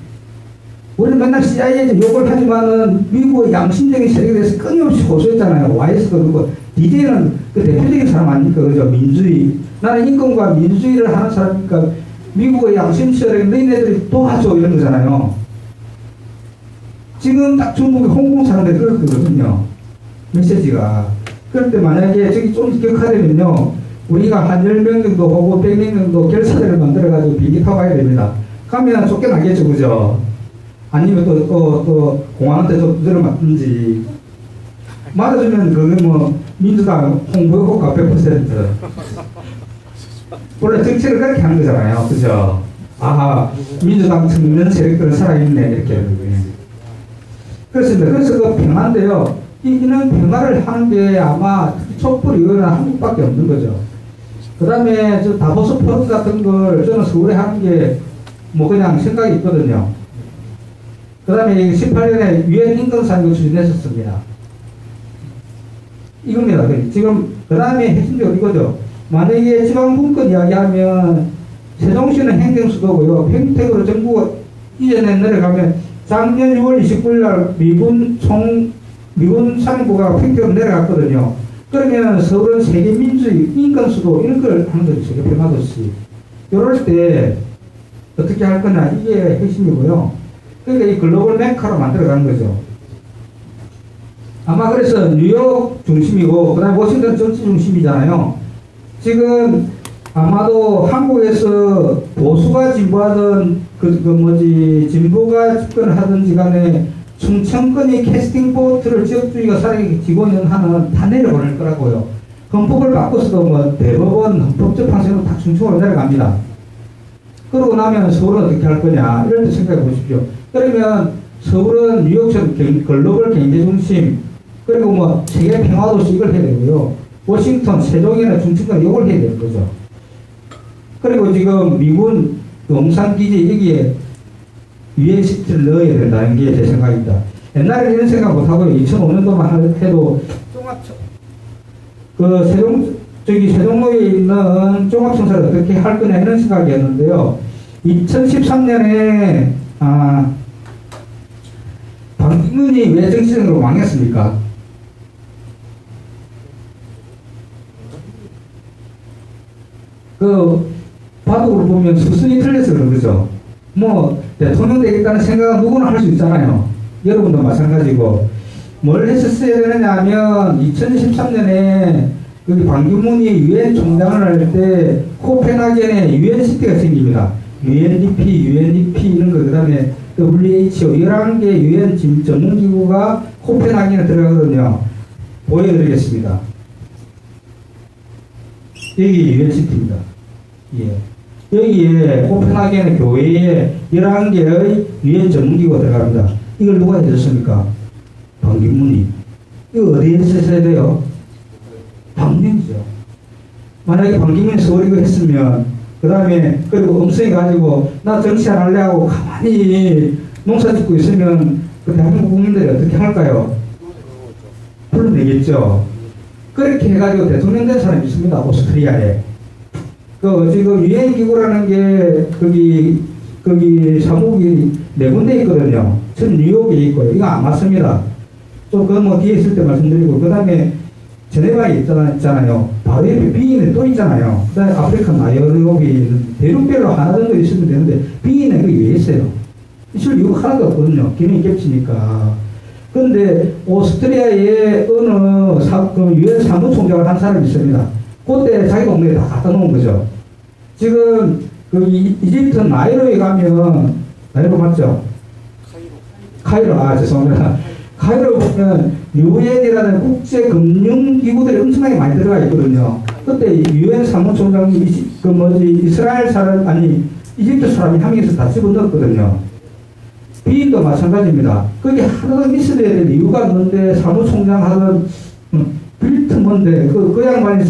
우리는 맨날 CIA에 욕을 하지만은 미국의 양심적인 세력에 대해서 끊임없이 호소했잖아요. YS도 그렇고 DJ는 그 대표적인 사람 아닙니까? 그죠? 민주주의. 나는 인권과 민주주의를 하는 사람이니까 미국의 양심 세력이 너희네들이 도와줘 이런 거잖아요. 지금 딱 중국의 홍콩 사람들이 그럴 거거든요. 메시지가. 그럴 때 만약에 저기 좀 격하되면요. 우리가 한 10명 정도 하고 100명 정도 결사대를 만들어가지고 비행기 타고 가야 됩니다. 가면 쫓겨나겠죠. 그죠? 아니면 또 공항한테 좀 두드려 맞든지. 맞아주면 그게 뭐 민주당 홍보 효과 100%. 원래 정치를 그렇게 하는 거잖아요. 그죠? 아하, 민주당 청년 세력들은 살아있네. 이렇게. 그렇습니다. 그래서 그 평화인데요. 이는 평화를 하는 게 아마 촛불 이거는 한국밖에 없는 거죠. 그 다음에 저 다보스 포럼 같은 걸 저는 서울에 하는 게 뭐 그냥 생각이 있거든요. 그 다음에 18년에 유엔 인권상을 추진했었습니다. 이겁니다. 지금 그 다음에 핵심적으로 이거죠. 만약에 지방분권 이야기하면 세종시는 행정수도고요. 평택으로 정부가 이전에 내려가면 작년 6월 29일 날 미군 상부가 평택으로 내려갔거든요. 그러면 서울은 세계 민주주의 인권수도 이런 걸 하는 거죠. 세계 평화도시. 이럴 때 어떻게 할 거냐 이게 핵심이고요. 그러니까 이 글로벌 메카로 만들어가는 거죠. 아마 그래서 뉴욕 중심이고 그 다음에 워싱턴 정치 중심이잖아요. 지금 아마도 한국에서 보수가 진보하든 진보가 집권하든지 간에 충청권이 캐스팅 보트를 지역주의가 살아지고 있는 한은 다 내려보낼 거라고요. 헌법을 바꿔서도 뭐 대법원 헌법재판소로 다 충청으로 내려갑니다. 그러고 나면 서울은 어떻게 할 거냐 이런 데 생각해 보십시오. 그러면 서울은 뉴욕처럼 글로벌 경제 중심, 그리고 뭐 세계 평화도시 이걸 해야 되고요. 워싱턴, 세종이나 중심권 이걸 해야 되는 거죠. 그리고 지금 미군 용산기지 여기에 UNCT를 넣어야 된다는 게 제 생각입니다. 옛날에 이런 생각 못하고요. 2005년도만 해도 세종로에 있는 종합청사를 어떻게 할 거냐 이런 생각이었는데요. 2013년에 박근혜 왜 정치적으로 망했습니까? 그 바둑으로 보면 수순이 틀려서 그런 거죠. 뭐 대통령 되겠다는 생각은 누구나 할 수 있잖아요. 여러분도 마찬가지고. 뭘 했었어야 되느냐 하면 2013년에 여기 반기문이 유엔 총장을 할 때 코펜하겐에 UNCT가 생깁니다. UNDP 이런 거, 그 다음에 WHO 11개 유엔 전문기구가 코펜하겐에 들어가거든요. 보여드리겠습니다. 여기 UNCT입니다. 예. 여기에 코펜하겐의 교회에 11개의 유엔 전문기구가 들어갑니다. 이걸 누가 해줬습니까? 반기문이. 이거 어디에서 써야 돼요? 당연이죠. 만약에 반기문이 서울 이거 했으면, 그 다음에, 그리고 음성이 가지고, 나 정치 안 할래 하고 가만히 농사 짓고 있으면, 그 대한민국 국민들이 어떻게 할까요? 불러내겠죠. 그렇게 해가지고 대통령 된 사람이 있습니다. 오스트리아에. 지금 유엔기구라는 게, 거기 사무국이 4군데 있거든요. 전 뉴욕에 있고요. 이거 안 맞습니다. 좀 그건 뭐 뒤에 있을 때 말씀드리고, 그 다음에 제네바에 있잖아요. 바로 옆에 비인에 또 있잖아요. 그 다음에 아프리카 나이로비 대륙별로 하나 정도 있으면 되는데, 비인에 그게 왜 있어요? 있을 이유가 하나도 없거든요. 기능이 겹치니까. 그런데 오스트리아에 어느 유엔 사무총장을 한 사람이 있습니다. 그때 자기 동네에 다 갖다 놓은 거죠. 지금 이집트 나이로에 가면, 나이로 맞죠? 카이로, 죄송합니다. 카이로 보면 유엔이라는 국제금융기구들이 엄청나게 많이 들어가 있거든요. 그때 유엔 사무총장이 이스라엘 사람, 이집트 사람이 한 명에서 다 집어넣었거든요. 비인도 마찬가지입니다. 거기 하나도 있어야 될 이유가 없는데 사무총장 하던 빌트 뭔데 그 양반이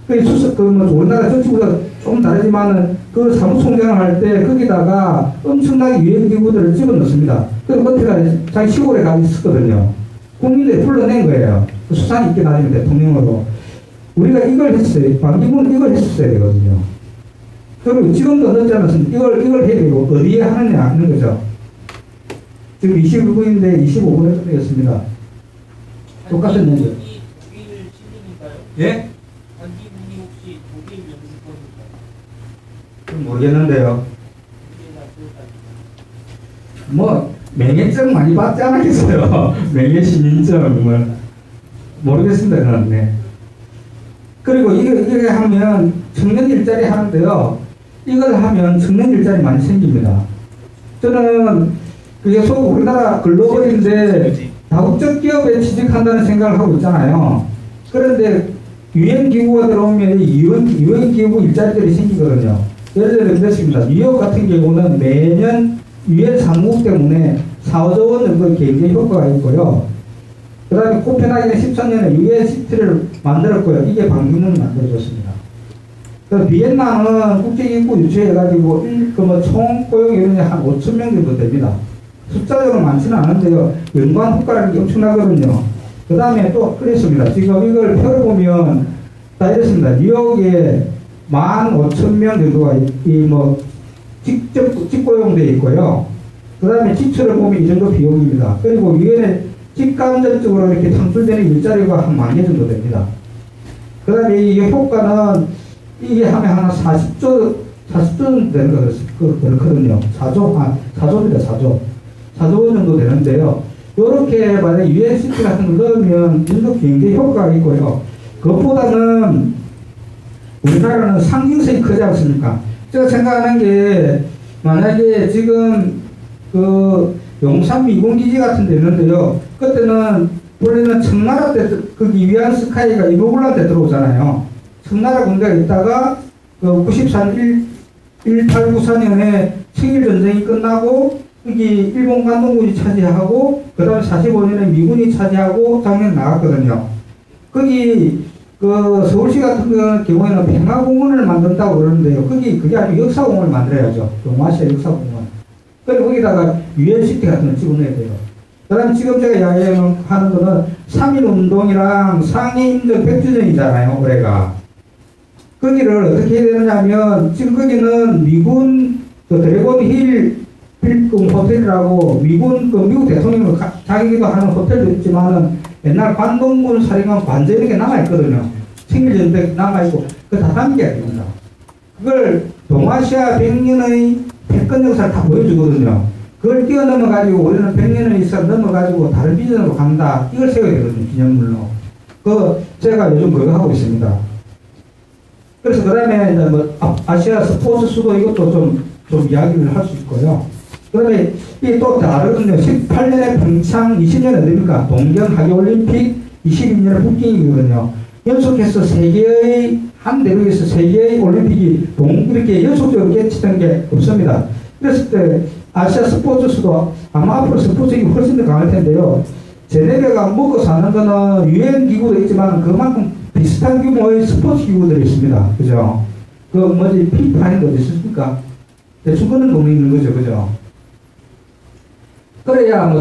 우리나라 정치보다 좀 다르지만은 그 사무총장을 할 때 거기다가 엄청나게 유엔기구들을 집어넣습니다. 그리고 그때가 자기 시골에 가 있었거든요. 국민들이 불러낸 거예요. 수상이 있게 나중에 대통령으로. 우리가 이걸 했어요. 반기문은 이걸 했었어야 되거든요. 그리고 지금도 넣지 않았으면 이걸 해야 되고 어디에 하느냐 하는 거죠. 지금 21분인데 25분에 끝내겠습니다. 똑같은 얘기. 독일 시민인가요? 예? 반기문이 혹시 독일 영주권인가요? 모르겠는데요. 뭐 맹해증 많이 받지 않았겠어요. 맹해시민증을 모르겠습니다. 그건. 네. 그리고 이게 하면 청년 일자리 하는데요. 이걸 하면 청년 일자리 많이 생깁니다. 저는 그게 우리나라 글로벌인데 다국적 기업에 취직한다는 생각을 하고 있잖아요. 그런데 유엔 기구가 들어오면 유엔 기구 일자리들이 생기거든요. 예를 들어 그렇습니다. 뉴욕 같은 경우는 매년 유엔 사무국 때문에 4, 5조 원 정도 경제 효과가 있고요. 그 다음에 코펜하겐에 13년에 UNCT를 만들었고요. 이게 반기문이 만들어줬습니다. 그 비엔나는 국제기구 유치해가지고 총 고용인원이 한 5천 명 정도 됩니다. 숫자적으로 많지는 않은데요. 연관 효과라는 게 엄청나거든요. 그 다음에 또 그랬습니다. 지금 이걸 표를 보면 다 이렇습니다. 뉴욕에 15,000명 정도가 직고용되어 있고요. 그 다음에 지출을 보면 이 정도 비용입니다. 그리고 유엔에 직간접적으로 이렇게 창출되는 일자리가 한 10,000개 정도 됩니다. 그 다음에 이 효과는 이게 하면 하나 40조 정도 되는 거 그렇거든요. 4조입니다. 4조 원 정도 되는데요. 요렇게 만약에 UNCT 같은 걸 넣으면 인도 경제 효과가 있고요. 그것보다는 우리나라는 상징성이 크지 않습니까? 제가 생각하는 게 만약에 지금 용산 미군기지 같은 데 있는데요. 그때는 원래는 청나라 때 거기 위안 스카이가 이모블란 때 들어오잖아요. 청나라 군대가 있다가 1894년에 청일전쟁이 끝나고 여기 일본 관동군이 차지하고 그 다음에 45년에 미군이 차지하고 작년에 나갔거든요. 거기 그 서울시 같은 경우에는 평화공원을 만든다고 그러는데요. 그게 아주 역사공원을 만들어야죠. 동아시아 역사공원. 그리고 거기다가 유엔시티 같은 걸 집어넣어야 돼요. 그 다음에 지금 제가 이야기하는 거는 3.1운동이랑 상해인정 100주년이잖아요, 올해가. 거기를 어떻게 해야 되느냐면, 지금 거기는 미군 그 드래곤 힐 필금 호텔이라고 미국 대통령이 자기기도 하는 호텔도 있지만은 옛날 관동군 사령관 관저 이렇게 남아있거든요. 청일전백 남아있고, 그거 다 담겨야 됩니다. 그걸 동아시아 100년의 패권 역사를 다 보여주거든요. 그걸 뛰어넘어가지고 우리는 100년의 역사를 넘어가지고 다른 비전으로 간다. 이걸 세워야 되거든요. 기념물로. 제가 요즘 그거 하고 있습니다. 그래서 그 다음에 이제 뭐 아시아 스포츠 수도 이것도 좀 이야기를 할 수 있고요. 그 다음에 이게 또 다르거든요. 18년에 평창, 20년에 어딥니까? 동경 하계올림픽, 22년에 북京이거든요. 연속해서 세계의 한 대륙에서 세계의 올림픽이 이렇게 연속적으로 개최된 게 없습니다. 그랬을 때 아시아 스포츠 수도 아마 앞으로 스포츠가 훨씬 더 강할 텐데요. 제네베가 먹고 사는 거는 유엔 기구도 있지만 그만큼 비슷한 규모의 스포츠 기구들이 있습니다. 그죠? 피파인 거 어디 있습니까? 대충 그런 동네 있는 거죠. 그죠? 그래야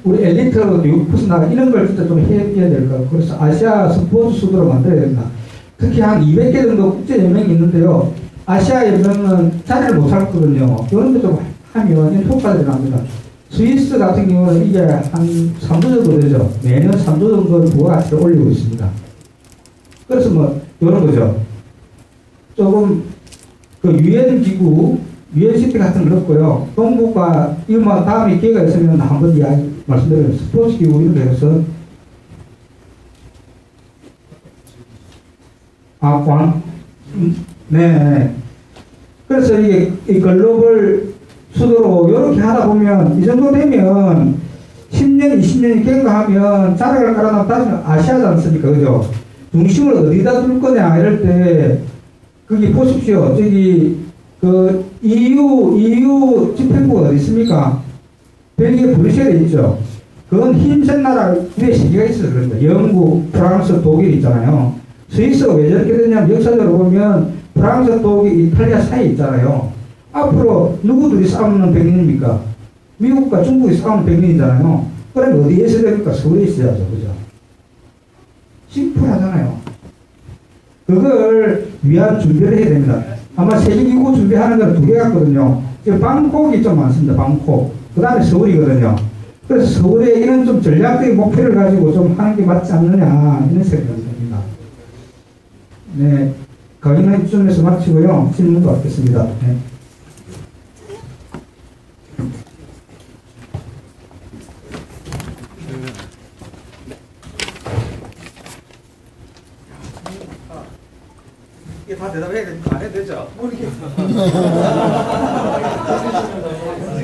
우리 엘리트 유프스 나가 이런 걸 진짜 좀 해야 될 것 같고, 그래서 아시아 스포츠 수도로 만들어야 된다. 특히 한 200개 정도 국제연맹이 있는데요. 아시아 연맹은 자리를 못 잡거든요. 이런 거 좀 하면 인포까지 납니다. 스위스 같은 경우는 이게 한 3조 정도 되죠. 매년 3조 정도를 부가가치를 올리고 있습니다. 그래서 이런 거죠. 조금 유엔 기구, 유엔시티 같은 거 넣고요. 동북아, 이거 다음에 기회가 있으면 한번 이야기 말씀드려요. 스포츠 기구 이런 데 해서. 네. 그래서 이게 이 글로벌 수도로 이렇게 하다 보면 이 정도 되면 10년, 20년이 경과하면 자락을 깔아놓으면 다시 아시아지 않습니까? 그죠? 중심을 어디다 둘 거냐 이럴 때 거기 보십시오. 저기 EU 집행부가 어디 있습니까? 벨기에 브뤼셀에 있죠. 그건 힘센 나라 위에 시기가 있어서 그럽니다. 영국, 프랑스, 독일 있잖아요. 스위스가 왜 저렇게 됐냐면 역사적으로 보면 프랑스, 독일, 이탈리아 사이에 있잖아요. 앞으로 누구들이 싸우는 100년입니까? 미국과 중국이 싸우는 100년이잖아요. 그럼 어디에 있어야 됩니까? 서울에 있어야죠. 그죠? 심플하잖아요. 그걸 위한 준비를 해야 됩니다. 아마 세계기구 준비하는 건 2개 같거든요. 지금 방콕이 좀 많습니다. 방콕. 그 다음에 서울이거든요. 그래서 서울에 이런 좀 전략적인 목표를 가지고 좀 하는 게 맞지 않느냐 이런 생각이 듭니다. 네, 강의는 이쯤에서 마치고요. 질문도 받겠습니다. 네. 이게 다 대답해야 되니까 안 해도 되죠?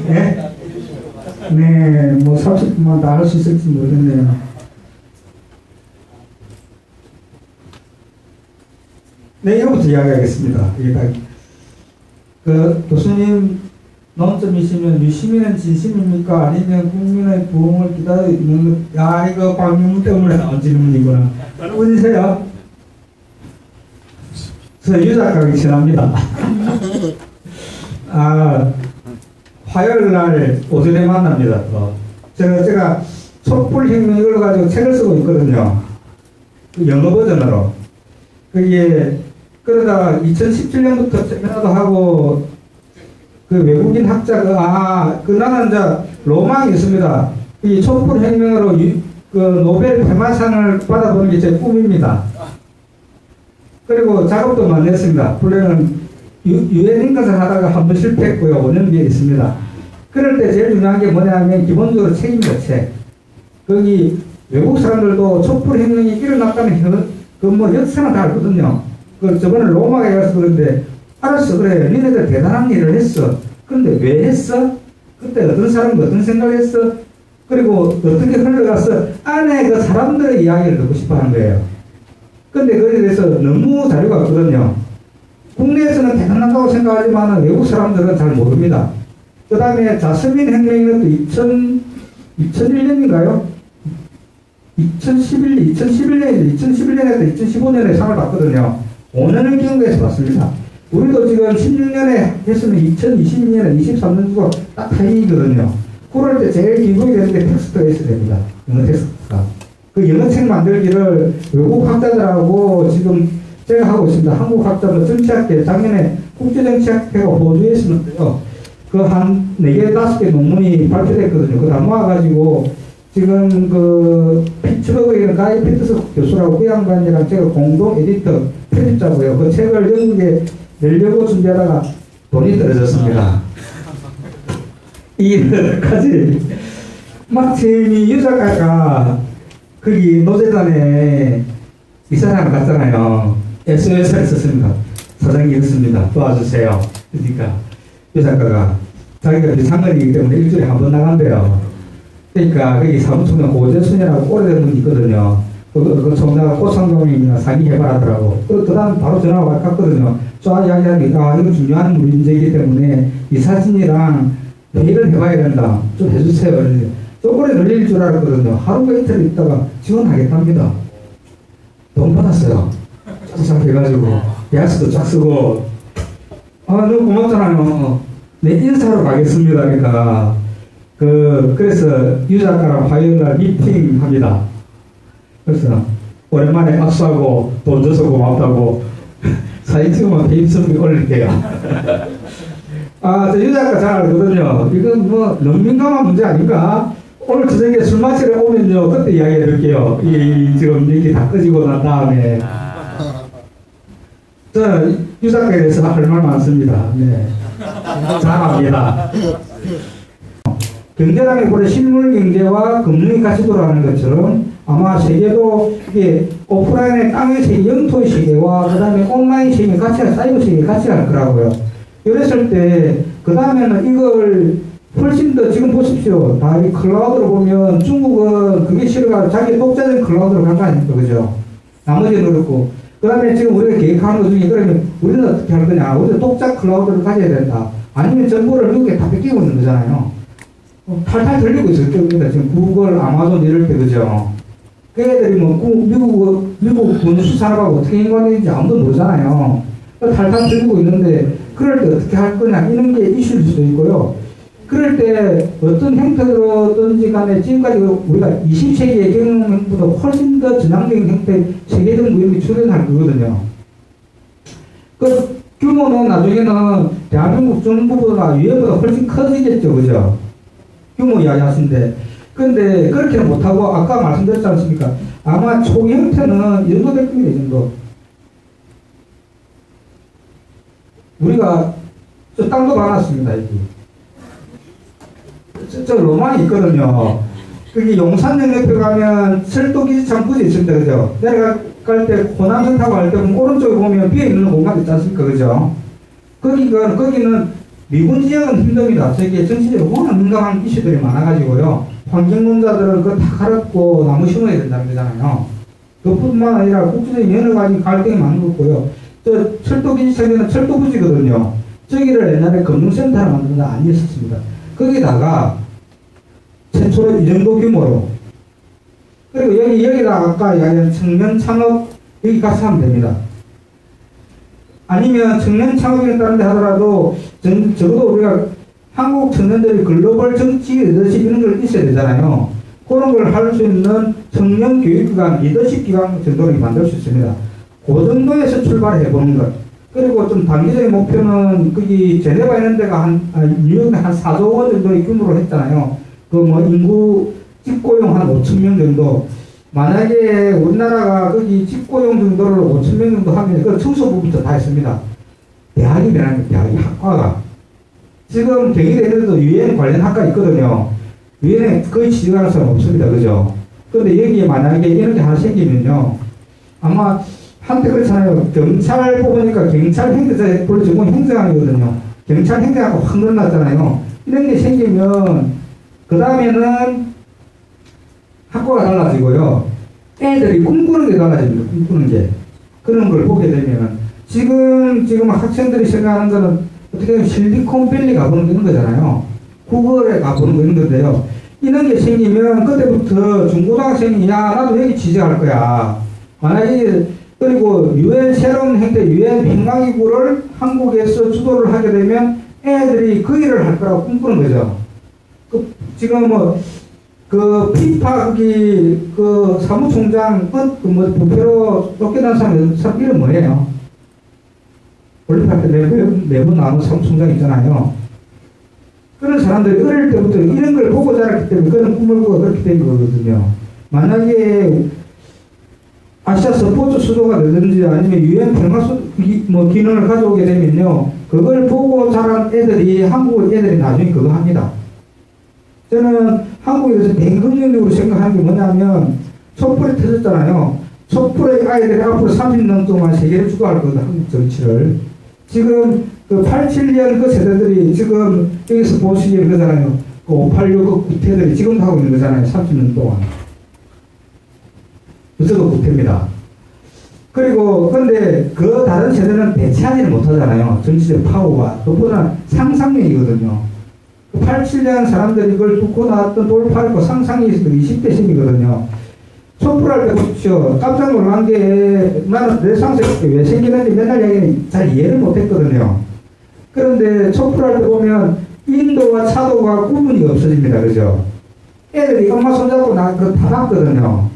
네? 네, 30분만 다 할 수 있을지 모르겠네요. 네, 이거부터 이야기하겠습니다. 교수님 논점이시면 유시민은 진심입니까? 아니면 국민의 부흥을 기다리는 것, 이거 방문 때문에 나온 질문이구나. 어디세요? 저 유작하기 싫합니다. 화요일날 오전에 만납니다. 제가 촛불혁명 이걸 가지고 책을 쓰고 있거든요. 영어 버전으로. 그게 그러다가 2017년부터 세미나도 하고 외국인 학자가 나는 이제 로망이 있습니다. 이 촛불혁명으로 노벨 테마상을 받아보는 게 제 꿈입니다. 그리고 작업도 많이 했습니다. 플랜은 유엔 인가를 하다가 한번 실패했고요. 5년 뒤에 있습니다. 그럴 때 제일 중요한 게 뭐냐면 기본적으로 책임져 책. 거기 외국 사람들도 촛불혁명이 일어났다는 역사는 다 알거든요. 저번에 로마에 가서 그런데 알았어 그래 니네들 대단한 일을 했어. 그런데 왜 했어? 그때 어떤 사람이 어떤 생각을 했어? 그리고 어떻게 흘러가서 안에 그 사람들의 이야기를 듣고 싶어 하는 거예요. 근데 그에 대해서 너무 자료가 없거든요. 국내에서는 대단하다고 생각하지만 외국 사람들은 잘 모릅니다. 그 다음에 자스민 혁명은 또 2001년인가요? 2011년에서 2015년에 상을 받거든요. 5년을 기록해서 받습니다. 우리도 지금 16년에 했으면 2022년에 23년도 딱 타이밍이거든요. 그럴 때 제일 기록이 되는데 텍스트가 있어야 됩니다. 영어 텍스트가. 그 영어책 만들기를 외국 학자들하고 지금 제가 하고 있습니다. 한국 학자들 정치학회, 작년에 국제정치학회가 호주에 있었는데요. 그 한 4개, 5개 논문이 발표됐거든요. 그거 다 모아가지고 지금 그 피츠버그에 있는 가이 피터스 교수라고 그 양반이랑 제가 공동 에디터 편집자고요. 그 책을 영국에 내려고 준비하다가 돈이 떨어졌습니다. 이 여기까지 마침 유 작가가 거기 노재단에 이 사람 갔잖아요. SOS를 썼습니다. 사장님 이렇습니다. 도와주세요. 그러니까 유 작가가 자기가 상관이기 때문에 일주일에 한 번 나간대요. 그러니까 거기 사무총장 고재순이라고 오래된 분이 있거든요. 그 총장가 꽃상동이나 상의해봐라더라고. 그 다음 바로 전화가 갔거든요. 쫙 이야기하니까 이거 중요한 문제이기 때문에 이 사진이랑 회의를 해봐야 된다. 좀 해주세요. 좀 오래 걸릴 줄 알았거든요. 하루가 이틀 있다가 지원하겠답니다. 돈 받았어요. 쫙 해가지고 계약서도 쫙 쓰고 너무 고맙잖아요. 내 인사로 가겠습니다. 그러니까 그래서 유 작가랑 화요일날 미팅 합니다. 그래서 오랜만에 악수하고 돈 줘서 고맙다고 사진 찍으면 페이스북에 올릴게요. 저 유 작가 잘 알거든요. 이건 뭐 너무 민감한 문제 아닌가? 오늘 저녁에 술 마시러 오면요 그때 이야기 해드릴게요. 지금 얘기 다 끄지고 난 다음에 유 작가에 대해서 할 말 많습니다. 네. 잘합니다. 경제라는 게 실물 경제와 금융이 같이 돌아가는 것처럼 아마 세계도 이게 오프라인의 땅의 세계, 영토의 세계와 그 다음에 온라인 세계 같이 할, 사이버 세계 같이 할 거라고요. 이랬을 때, 그 다음에는 이걸 훨씬 더 지금 보십시오. 다 이 클라우드로 보면 중국은 그게 싫어가 자기 독자적인 클라우드로 간 거 아닙니까? 그죠? 나머지는 그렇고. 그 다음에 지금 우리가 계획하는 것 중에 그러면 우리는 어떻게 할 거냐? 우리는 독자 클라우드를 가져야 된다. 아니면 정보를 미국에 다 뺏기고 있는 거잖아요. 탈탈 들리고 있어요. 지금 구글, 아마존 이럴 때, 그죠? 그 애들이 뭐, 미국 군수 산업하고 어떻게 연관되는지 아무도 모르잖아요. 탈탈 들리고 있는데, 그럴 때 어떻게 할 거냐, 이런 게 이슈일 수도 있고요. 그럴 때 어떤 형태로든지 간에 지금까지 우리가 20세기의 경영보다 훨씬 더 전향적인 형태의 세계적 무역이 출현할 거거든요. 그 규모는 나중에는 대한민국 정부보다 유엔보다 훨씬 커지겠죠, 그죠? 규모 이야기 하신데. 근데 그렇게는 못하고 아까 말씀드렸지 않습니까? 아마 총 형태는 이 정도 될 겁니다, 이 정도. 우리가 저 땅도 많았습니다, 여기. 저 로망이 있거든요. 거기 용산 옆에 가면 철도기지참 부지 있습니다, 그죠? 내려갈 때 호남선 타고 갈 때 오른쪽에 보면 비어있는 공간 있지 않습니까, 그죠? 거기는 미군 지역은 힘듭니다. 저기 정치적으로 워낙 민감한 이슈들이 많아가지고요. 환경론자들은 그거 다 갈았고 나무 심어야 된다는 거잖아요. 그뿐만 아니라 국제적인 여러 가지 갈등이 많은 거고요. 저 철도기지청에는 철도부지거든요. 저기를 옛날에 금융센터를 만든 거 아니었습니다. 거기다가 최초로 이 정도 규모로. 그리고 여기다 아까 이야기한 청년 창업 여기 같이 하면 됩니다. 아니면 청년 창업이 있다는데 하더라도 적어도 우리가 한국 청년들이 글로벌 정치 리더십 이런 걸 있어야 되잖아요. 그런 걸 할 수 있는 청년 교육기관, 리더십 기관 정도를 만들 수 있습니다. 그 정도에서 출발해 보는 것. 그리고 좀 단기적인 목표는 거기 제네바 이런 데가 뉴욕에 한 4조 원 정도의 규모로 했잖아요. 그 뭐 인구 직고용 한 5천 명 정도. 만약에 우리나라가 거기 직고용 정도를 5천 명 정도 하면 그 청소부부터 다 했습니다. 대학이 변하는 대학이 학과가. 지금 경희대에도 유엔 관련 학과 있거든요. 유엔에 거의 취직하는 사람 없습니다. 그죠? 근데 여기에 만약에 이런 게 하나 생기면요. 아마 한때 그렇잖아요. 경찰 뽑으니까 경찰 행정자, 원래 전공 행정학이거든요. 경찰 행정학과 확 늘어났잖아요. 이런 게 생기면, 그 다음에는 학과가 달라지고요. 애들이 꿈꾸는 게 달라집니다. 꿈꾸는 게. 그런 걸 보게 되면, 지금 학생들이 생각하는 거는 어떻게 보면 실리콘밸리 가보는 그런 거잖아요. 국어에 가보는 거 이런 건데요. 이런 게 생기면 그때부터 중고등학생이 야 나도 여기 취직할 거야. 만약에 그리고 유엔 새로운 행태 유엔 평화기구를 한국에서 주도를 하게 되면 애들이 그 일을 할 거라고 꿈꾸는 거죠. 지금 그 피파 그 사무총장 부패로 쫓겨난 사람 이름 뭐예요? 올림픽 때 매번 나오는 사무총장 있잖아요. 그런 사람들이 어릴 때부터 이런 걸 보고 자랐기 때문에 그런 꿈을 꾸고 그렇게 된 거거든요. 만약에 아시아 스포츠 수도가 되든지 아니면 유엔 평화 기능을 가져오게 되면요, 그걸 보고 자란 애들이 한국 애들이 나중에 그거 합니다. 저는 한국에 대해서 냉긍정적으로 생각하는 게 뭐냐면 촛불이 터졌잖아요. 촛불의 아이들이 앞으로 30년 동안 세계를 주도할 거거든, 한국 정치를. 지금 그 87년 그 세대들이 지금 여기서 보시기에 그러잖아요. 그 586 그 구태들이 지금도 하고 있는 거잖아요. 30년 동안. 무조건 구태입니다. 그리고 근데 그 다른 세대는 대체하지는 못하잖아요. 정치적 파워가. 그보다 상상력이거든요. 87년 사람들이 이걸 듣고 나왔던 돌파했고 상상이 있었던 20대생이거든요. 촛불할 때 보십시오. 깜짝 놀란 게 나는 내 상식이 왜 생기는지 맨날 얘기는 잘 이해를 못했거든요. 그런데 촛불할 때 보면 인도와 차도가 구분이 없어집니다. 그죠? 애들이 엄마 손잡고 다 봤거든요.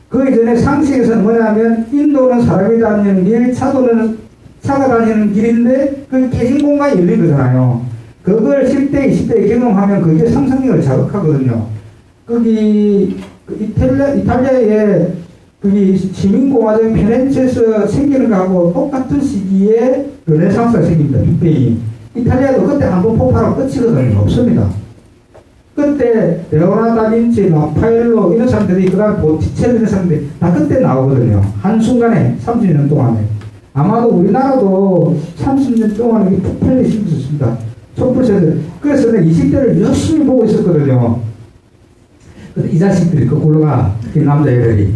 그 이전에 상식에서는 뭐냐면 인도는 사람이 다니는 길, 차도는 차가 다니는 길인데 그 깨진 공간이 열린 거잖아요. 그걸 10대, 20대에 경험하면 그게 상상력을 자극하거든요. 거기 이탈리아의 거기 시민공화국 피렌체에서 생기는 거하고 똑같은 시기에 르네상스가 생깁니다. 빅뱅이. 이탈리아도 그때 한번 폭발하고 끝이거든요. 없습니다. 그때 레오나르도 다빈치, 라파엘로 이런 사람들이 그다음 보티첼리 이런 사람들이 다 그때 나오거든요. 한순간에 30년 동안에. 아마도 우리나라도 30년 동안에 폭발이 생겼습니다. 촛불세대. 그래서 내가 20대를 열심히 보고 있었거든요. 근데 이 자식들이 거꾸로 가. 이 남자애들이.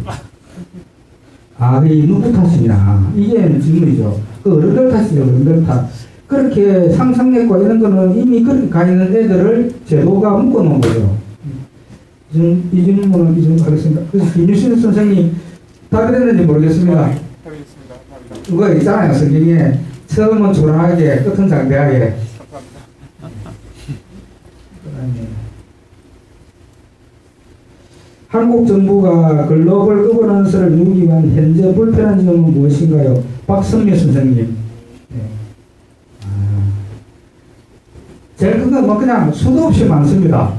아, 이 누구 탓이냐. 이게 질문이죠. 그 어른들 탓이죠. 어른들 탓. 그렇게 상상력과 이런 거는 이미 그렇게 가 있는 애들을 제도가 묶어놓은 거죠. 이 질문은 이 정도 하겠습니다. 그래서 김유신 선생님 답이 됐는지 모르겠습니다. 답이겠습니다. 그거 있잖아요. 성경에 처음은 초라하게 끝은 장대하게. 한국 정부가 글로벌 거버넌스를 이루기 위한 현재 불편한 점은 무엇인가요? 박성미 선생님. 네. 제일 큰 건 뭐 그냥 수도 없이 많습니다.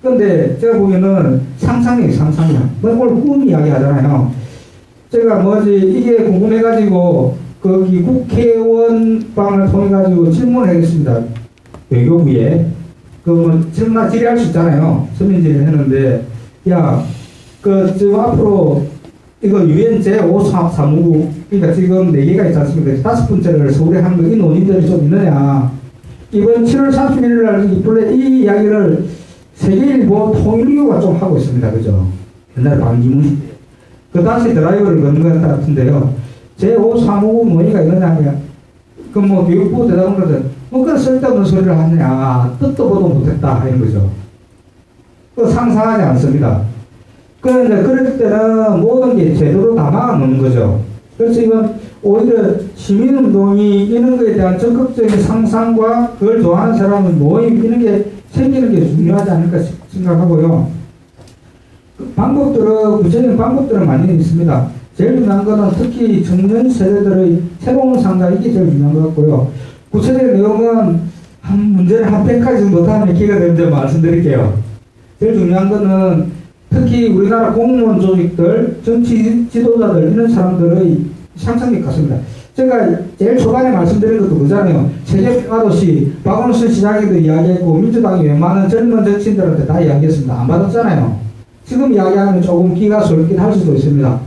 근데 제가 보면은 상상이야. 뭐 오늘 꿈 이야기 하잖아요. 제가 이게 궁금해가지고 거기 국회의원 방을 통해가지고 질문을 하겠습니다. 외교부에. 질문이나 질의할 수 있잖아요. 서면 질의를 했는데, 지금 앞으로, 이거 유엔 제5사무국, 그러니까 지금 4개가 있지 않습니까? 5번째를 서울에 하는 거, 이 논의들이 좀 있느냐. 이번 7월 31일 날, 원래 이 이야기를 세계일보 통일교가 좀 하고 있습니다. 그죠? 옛날에 반기문. 다시 드라이버를 거는 것 같은데요. 제5사무국 논의가 있느냐. 교육부 대답은 그러죠. 그런 쓸데없는 소리를 하느냐. 뜻도 보도 못했다. 이런 거죠. 상상하지 않습니다. 그런데 그럴 때는 모든 게 제대로 담아놓는 거죠. 그래서 이건 오히려 시민운동이 이런 거에 대한 적극적인 상상과 그걸 좋아하는 사람은 모임 이런 게 생기는 게 중요하지 않을까 생각하고요. 구체적인 방법들은 많이 있습니다. 제일 중요한 것은 특히 청년 세대들의 새로운 상상, 이게 제일 중요한 것 같고요. 구체적인 내용은 문제를 한 100가지 못하는 기회가 되는데 말씀드릴게요. 제일 중요한 것은 특히 우리나라 공무원 조직들, 정치 지도자들, 이런 사람들의 상상력 같습니다. 제가 제일 초반에 말씀드린 것도 그잖아요. 세계평화도시, 박원순 시장에도 이야기했고, 민주당이 웬만한 젊은 정치인들한테 다 이야기했습니다. 안 받았잖아요. 지금 이야기하면 조금 기가 솔깃 할 수도 있습니다.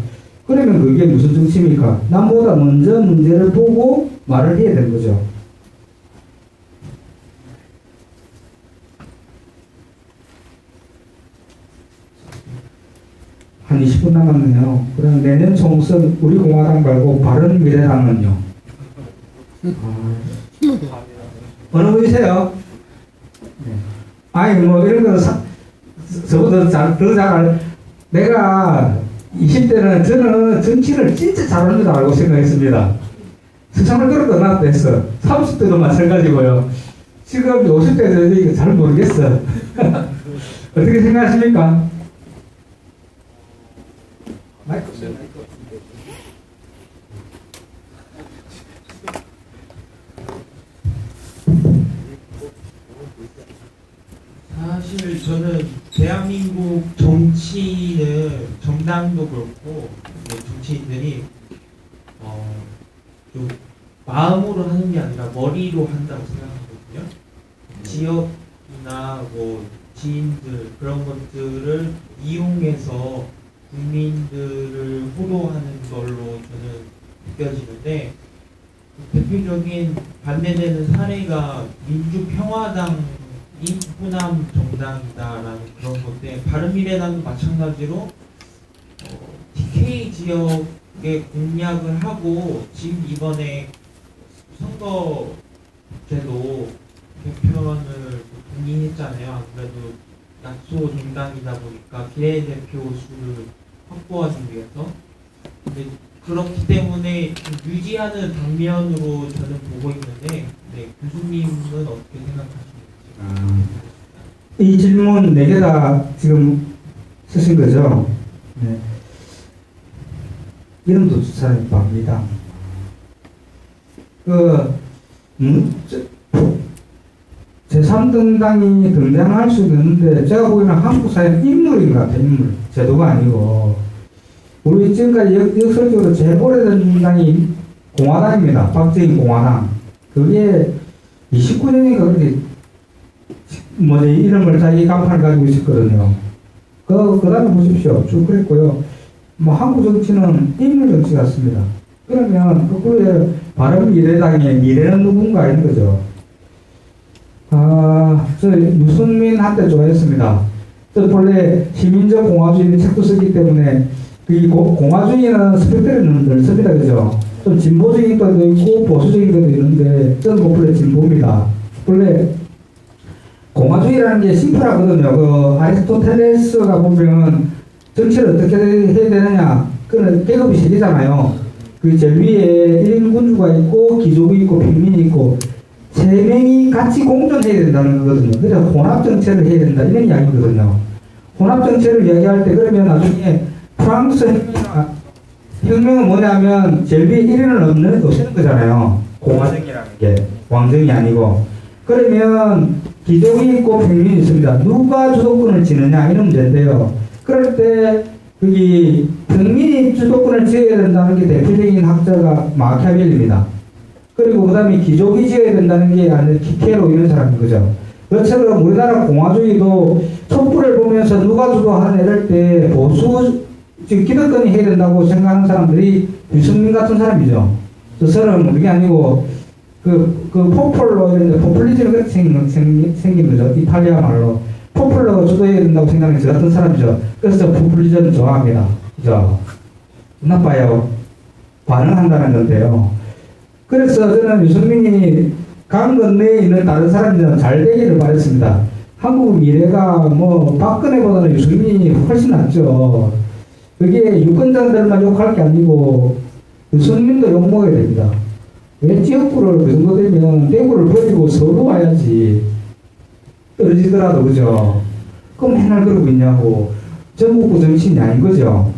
그러면 그게 무슨 정치입니까? 남보다 먼저 문제를 보고 말을 해야 되는 거죠. 한 20분 남았네요. 그럼 내년 총선 우리 공화당 말고 바른미래당은요? 어느 분이세요? 네. 아니, 뭐, 이런 거, 저보다 더 잘, 내가 20대는 저는 정치를 진짜 잘하는 줄 알고 생각했습니다. 세상을 끌어도 놨다 했어. 30대도 마찬가지고요. 지금 50대도 이거 잘 모르겠어. 어떻게 생각하십니까? 마이크 없어요. 사실 저는 대한민국 정치는 정당도 그렇고 정치인들이 좀 마음으로 하는 게 아니라 머리로 한다고 생각하거든요. 지역이나 뭐 지인들 그런 것들을 이용해서 국민들을 호도하는 걸로 저는 느껴지는데 대표적인 반대되는 사례가 민주평화당이 호남 정당이다라는 그런 건데 바른미래당도 마찬가지로 TK 지역에 공략을 하고 지금 이번에 선거 제도 개편을 동의했잖아요. 아무래도 약소 정당이다 보니까 비례대표 수를 확보하기 위해서. 근데 그렇기 때문에 좀 유지하는 방면으로 저는 보고 있는데, 네, 교수님은 어떻게 생각하십니까? 이 질문 4개 다 지금 쓰신 거죠? 네. 이름도 사람이 봅니다. 제3등당이 등장할 수도 있는데, 제가 보기에는 한국 사회는 인물인 것 같아요, 인물. 제도가 아니고. 우리 지금까지 역설적으로 제일 오래된 당이 공화당입니다. 박정희 공화당. 그게 29년인가 그렇게, 이름을 자기 간판을 가지고 있었거든요. 그 다음에 보십시오. 쭉 그랬고요. 한국 정치는 인물 정치 같습니다. 그러면 거꾸로 바른미래당의 미래는 누군가 이런 거죠. 저 유승민한테 좋아했습니다. 저 본래 시민적 공화주의 책도 쓰기 때문에 이 공화주의는 스펙트럼이 넓습니다. 그죠? 좀 진보적인 것도 있고 보수적인 것도 있는데 저는 본래 진보입니다. 본래 공화주의라는 게 심플하거든요. 그 아리스토텔레스가 보면 정치를 어떻게 해야 되느냐. 그는 계급이 세 개잖아요. 그 제일 위에 1인 군주가 있고 귀족이 있고平민이 있고 세 명이 같이 공존해야 된다는 거거든요. 그래서 혼합정체를 해야 된다 이런 이야기거든요. 혼합정체를 이야기할 때 그러면 나중에 프랑스 혁명은 뭐냐면 제일 위에 1인을 없애는 거잖아요. 공화정이라는 게 왕정이 아니고. 그러면 귀족이 있고平민이 있습니다. 누가 주도권을 지느냐 이런 문제인데요. 그럴 때 여기 평민이 주도권을 지어야 된다는 게 대표적인 학자가 마키아벨리입니다. 그리고 그 다음에 귀족이 지어야 된다는 게 아니라 키케로 이런 사람인 거죠. 그처럼 우리나라 공화주의도 촛불을 보면서 누가 주도하는 이럴 때 보수 지금 기득권이 해야 된다고 생각하는 사람들이 유승민 같은 사람이죠. 저 사람은 그게 아니고 그 포폴로 이런 포퓰리즘이 그렇게 생긴 거죠. 이탈리아 말로. 포퓰러가 주도해야 된다고 생각하는 저 같은 사람이죠. 그래서 저 포퓰리즘 좋아합니다. 그죠? 나빠요. 반응한다는 건데요. 그래서 저는 유승민이 강 건너에 있는 다른 사람들은 잘 되기를 바랬습니다. 한국 미래가 박근혜보다는 유승민이 훨씬 낫죠. 그게 유권자들만 욕할 게 아니고 유승민도 욕먹어야 됩니다. 왜 지역구를 그 정도 되면 대구를 버리고 서울 와야지. 떨어지더라도, 그죠? 그럼 맨날 그러고 있냐고. 전국구 정치인이 아닌 거죠.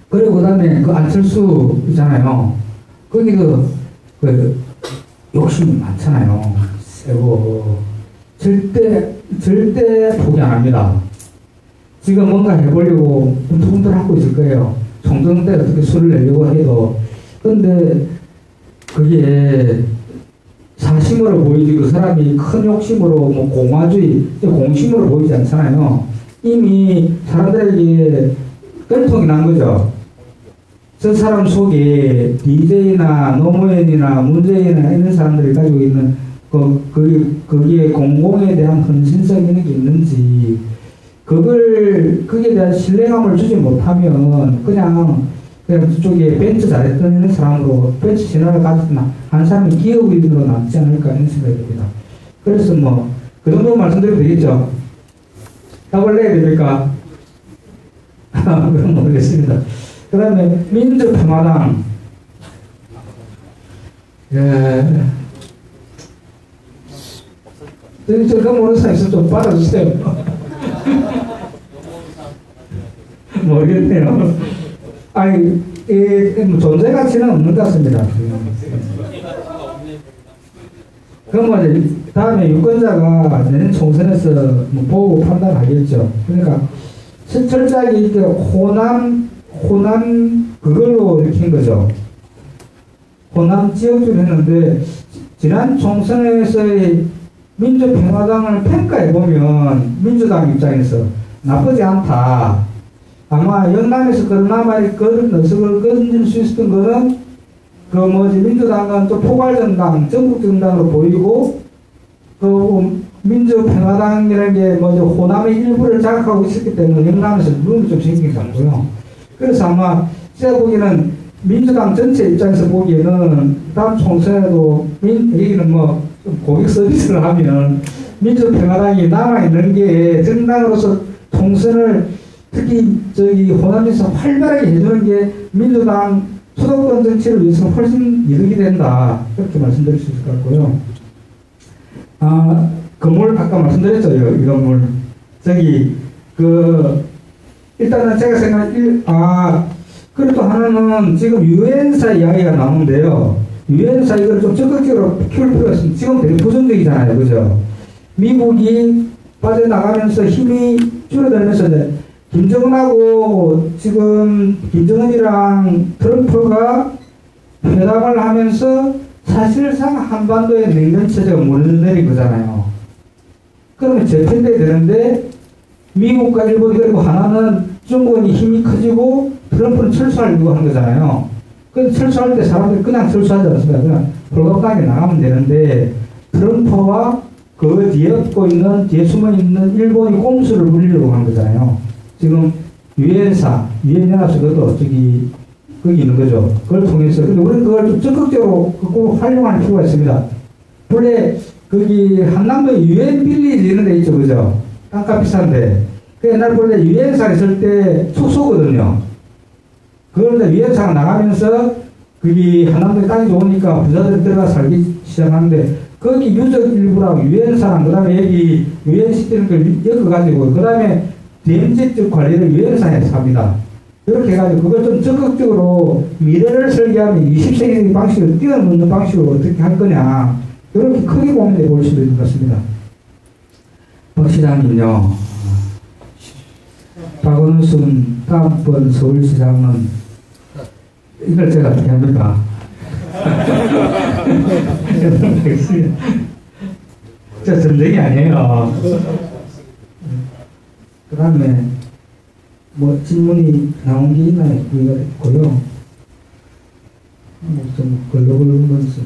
그리고 그 다음에 그 안철수 있잖아요. 거기 욕심이 많잖아요. 세고. 절대 포기 안 합니다. 지금 뭔가 해보려고 꿈틀꿈틀 하고 있을 거예요. 총선 때 어떻게 수를 내려고 해도. 근데 그게 사심으로 보이지 그 사람이 큰 욕심으로 공화주의, 공심으로 보이지 않잖아요. 이미 사람들에게 끈통이 난 거죠. 저 사람 속에 DJ나 노무현이나 문재인이나 이런 사람들이 가지고 있는 거기에 공공에 대한 헌신성 이런 게 있는지 거기에 대한 신뢰감을 주지 못하면 그냥 그쪽에 벤츠 잘했던 이런 사람으로 벤츠 신화를 가졌나 한 사람이 기업인으로 남지 않을까 이런 생각이 듭니다. 그래서 그 정도 말씀드리면 되겠죠? 답을 내야 됩니까? 그럼 모르겠습니다. 그 다음에 민주평화당. 예. 저 모르는 사람 있으면 좀 받아주세요. 모르겠네요. 아니, 존재 가치는 없는 것 같습니다. 그럼 이제 다음에 유권자가 내년 총선에서 뭐 보고 판단하겠죠. 그러니까 철저하게 이렇게 호남 그걸로 이렇게 한 거죠. 호남 지역주를 했는데 지난 총선에서의 민주평화당을 평가해보면 민주당 입장에서 나쁘지 않다. 아마 영남에서 그나마 녀석을 건질 수 있었던 거는 민주당은 또 포괄정당, 전국정당으로 보이고 민주평화당이라는 게 호남의 일부를 자극하고 있었기 때문에 영남에서 눈이 좀 생긴 것 같고요. 그래서 아마 제가 보기에는 민주당 전체 입장에서 보기에는 다음 총선에도 여기는 좀 고객 서비스를 하면 민주평화당이 남아있는 게 정당으로서 총선을 특히 호남에서 활발하게 해주는 게 민주당 수도권 정치를 위해서는 훨씬 이득이 된다. 그렇게 말씀드릴 수 있을 것 같고요. 건물 아까 말씀드렸죠. 이 건물. 일단은 제가 생각한 그리고 하나는 지금 유엔사 이야기가 나오는데요. 유엔사 이걸 좀 적극적으로 키울 필요가 있습니다. 지금 되게 부정적이잖아요. 그죠? 미국이 빠져나가면서 힘이 줄어들면서 김정은하고 지금 김정은이랑 트럼프가 회담을 하면서 사실상 한반도의 냉전체제가 무너져내린 거잖아요. 그러면 재편돼야 되는데 미국과 일본이 그리고 하나는 중국이 힘이 커지고 트럼프는 철수하려고 하는 거잖아요. 그래서 철수할 때 사람들이 그냥 철수하지 않습니다. 그냥 불가피하게 나가면 되는데 트럼프와 그 뒤에 숨어있는 일본이 꼼수를 부리려고 하는 거잖아요. 지금 유엔연합에서 그것도 거기 있는 거죠. 그걸 통해서. 근데 우리는 그걸 좀 적극적으로 꼭 활용할 필요가 있습니다. 원래 거기 한남도에 유엔 빌리지 이런 데 있죠. 그죠? 땅값 비싼데. 그 옛날 원래 유엔사 있을 때 축소거든요. 그런데 유엔사가 나가면서 거기 한남도에 땅이 좋으니까 부자들이 들어가 살기 시작하는데 거기 유적 일부라고 유엔사랑 그 다음에 여기 유엔시티는 걸 엮어가지고 그 다음에 대인재적 관리를 유엔사에서 합니다. 이렇게 해가지고 그걸 좀 적극적으로 미래를 설계하면 20세기 방식을 뛰어넘는 방식으로 어떻게 할 거냐 이렇게 크게 고민해 볼 수도 있는 것 같습니다. 박 시장님요. 박원순 다음번 서울시장은 이걸 제가 어떻게 합니까? 저 전쟁이 아니에요. 그 다음에 질문이 나온 게 있나요? 우리가 있고요. 좀 걸러걸러면서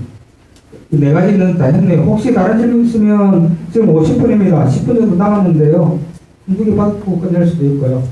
네 가지는 다 했네요. 혹시 다른 질문 있으면 지금 50분입니다. 10분 정도 남았는데요. 한두 개 받고 끝낼 수도 있고요.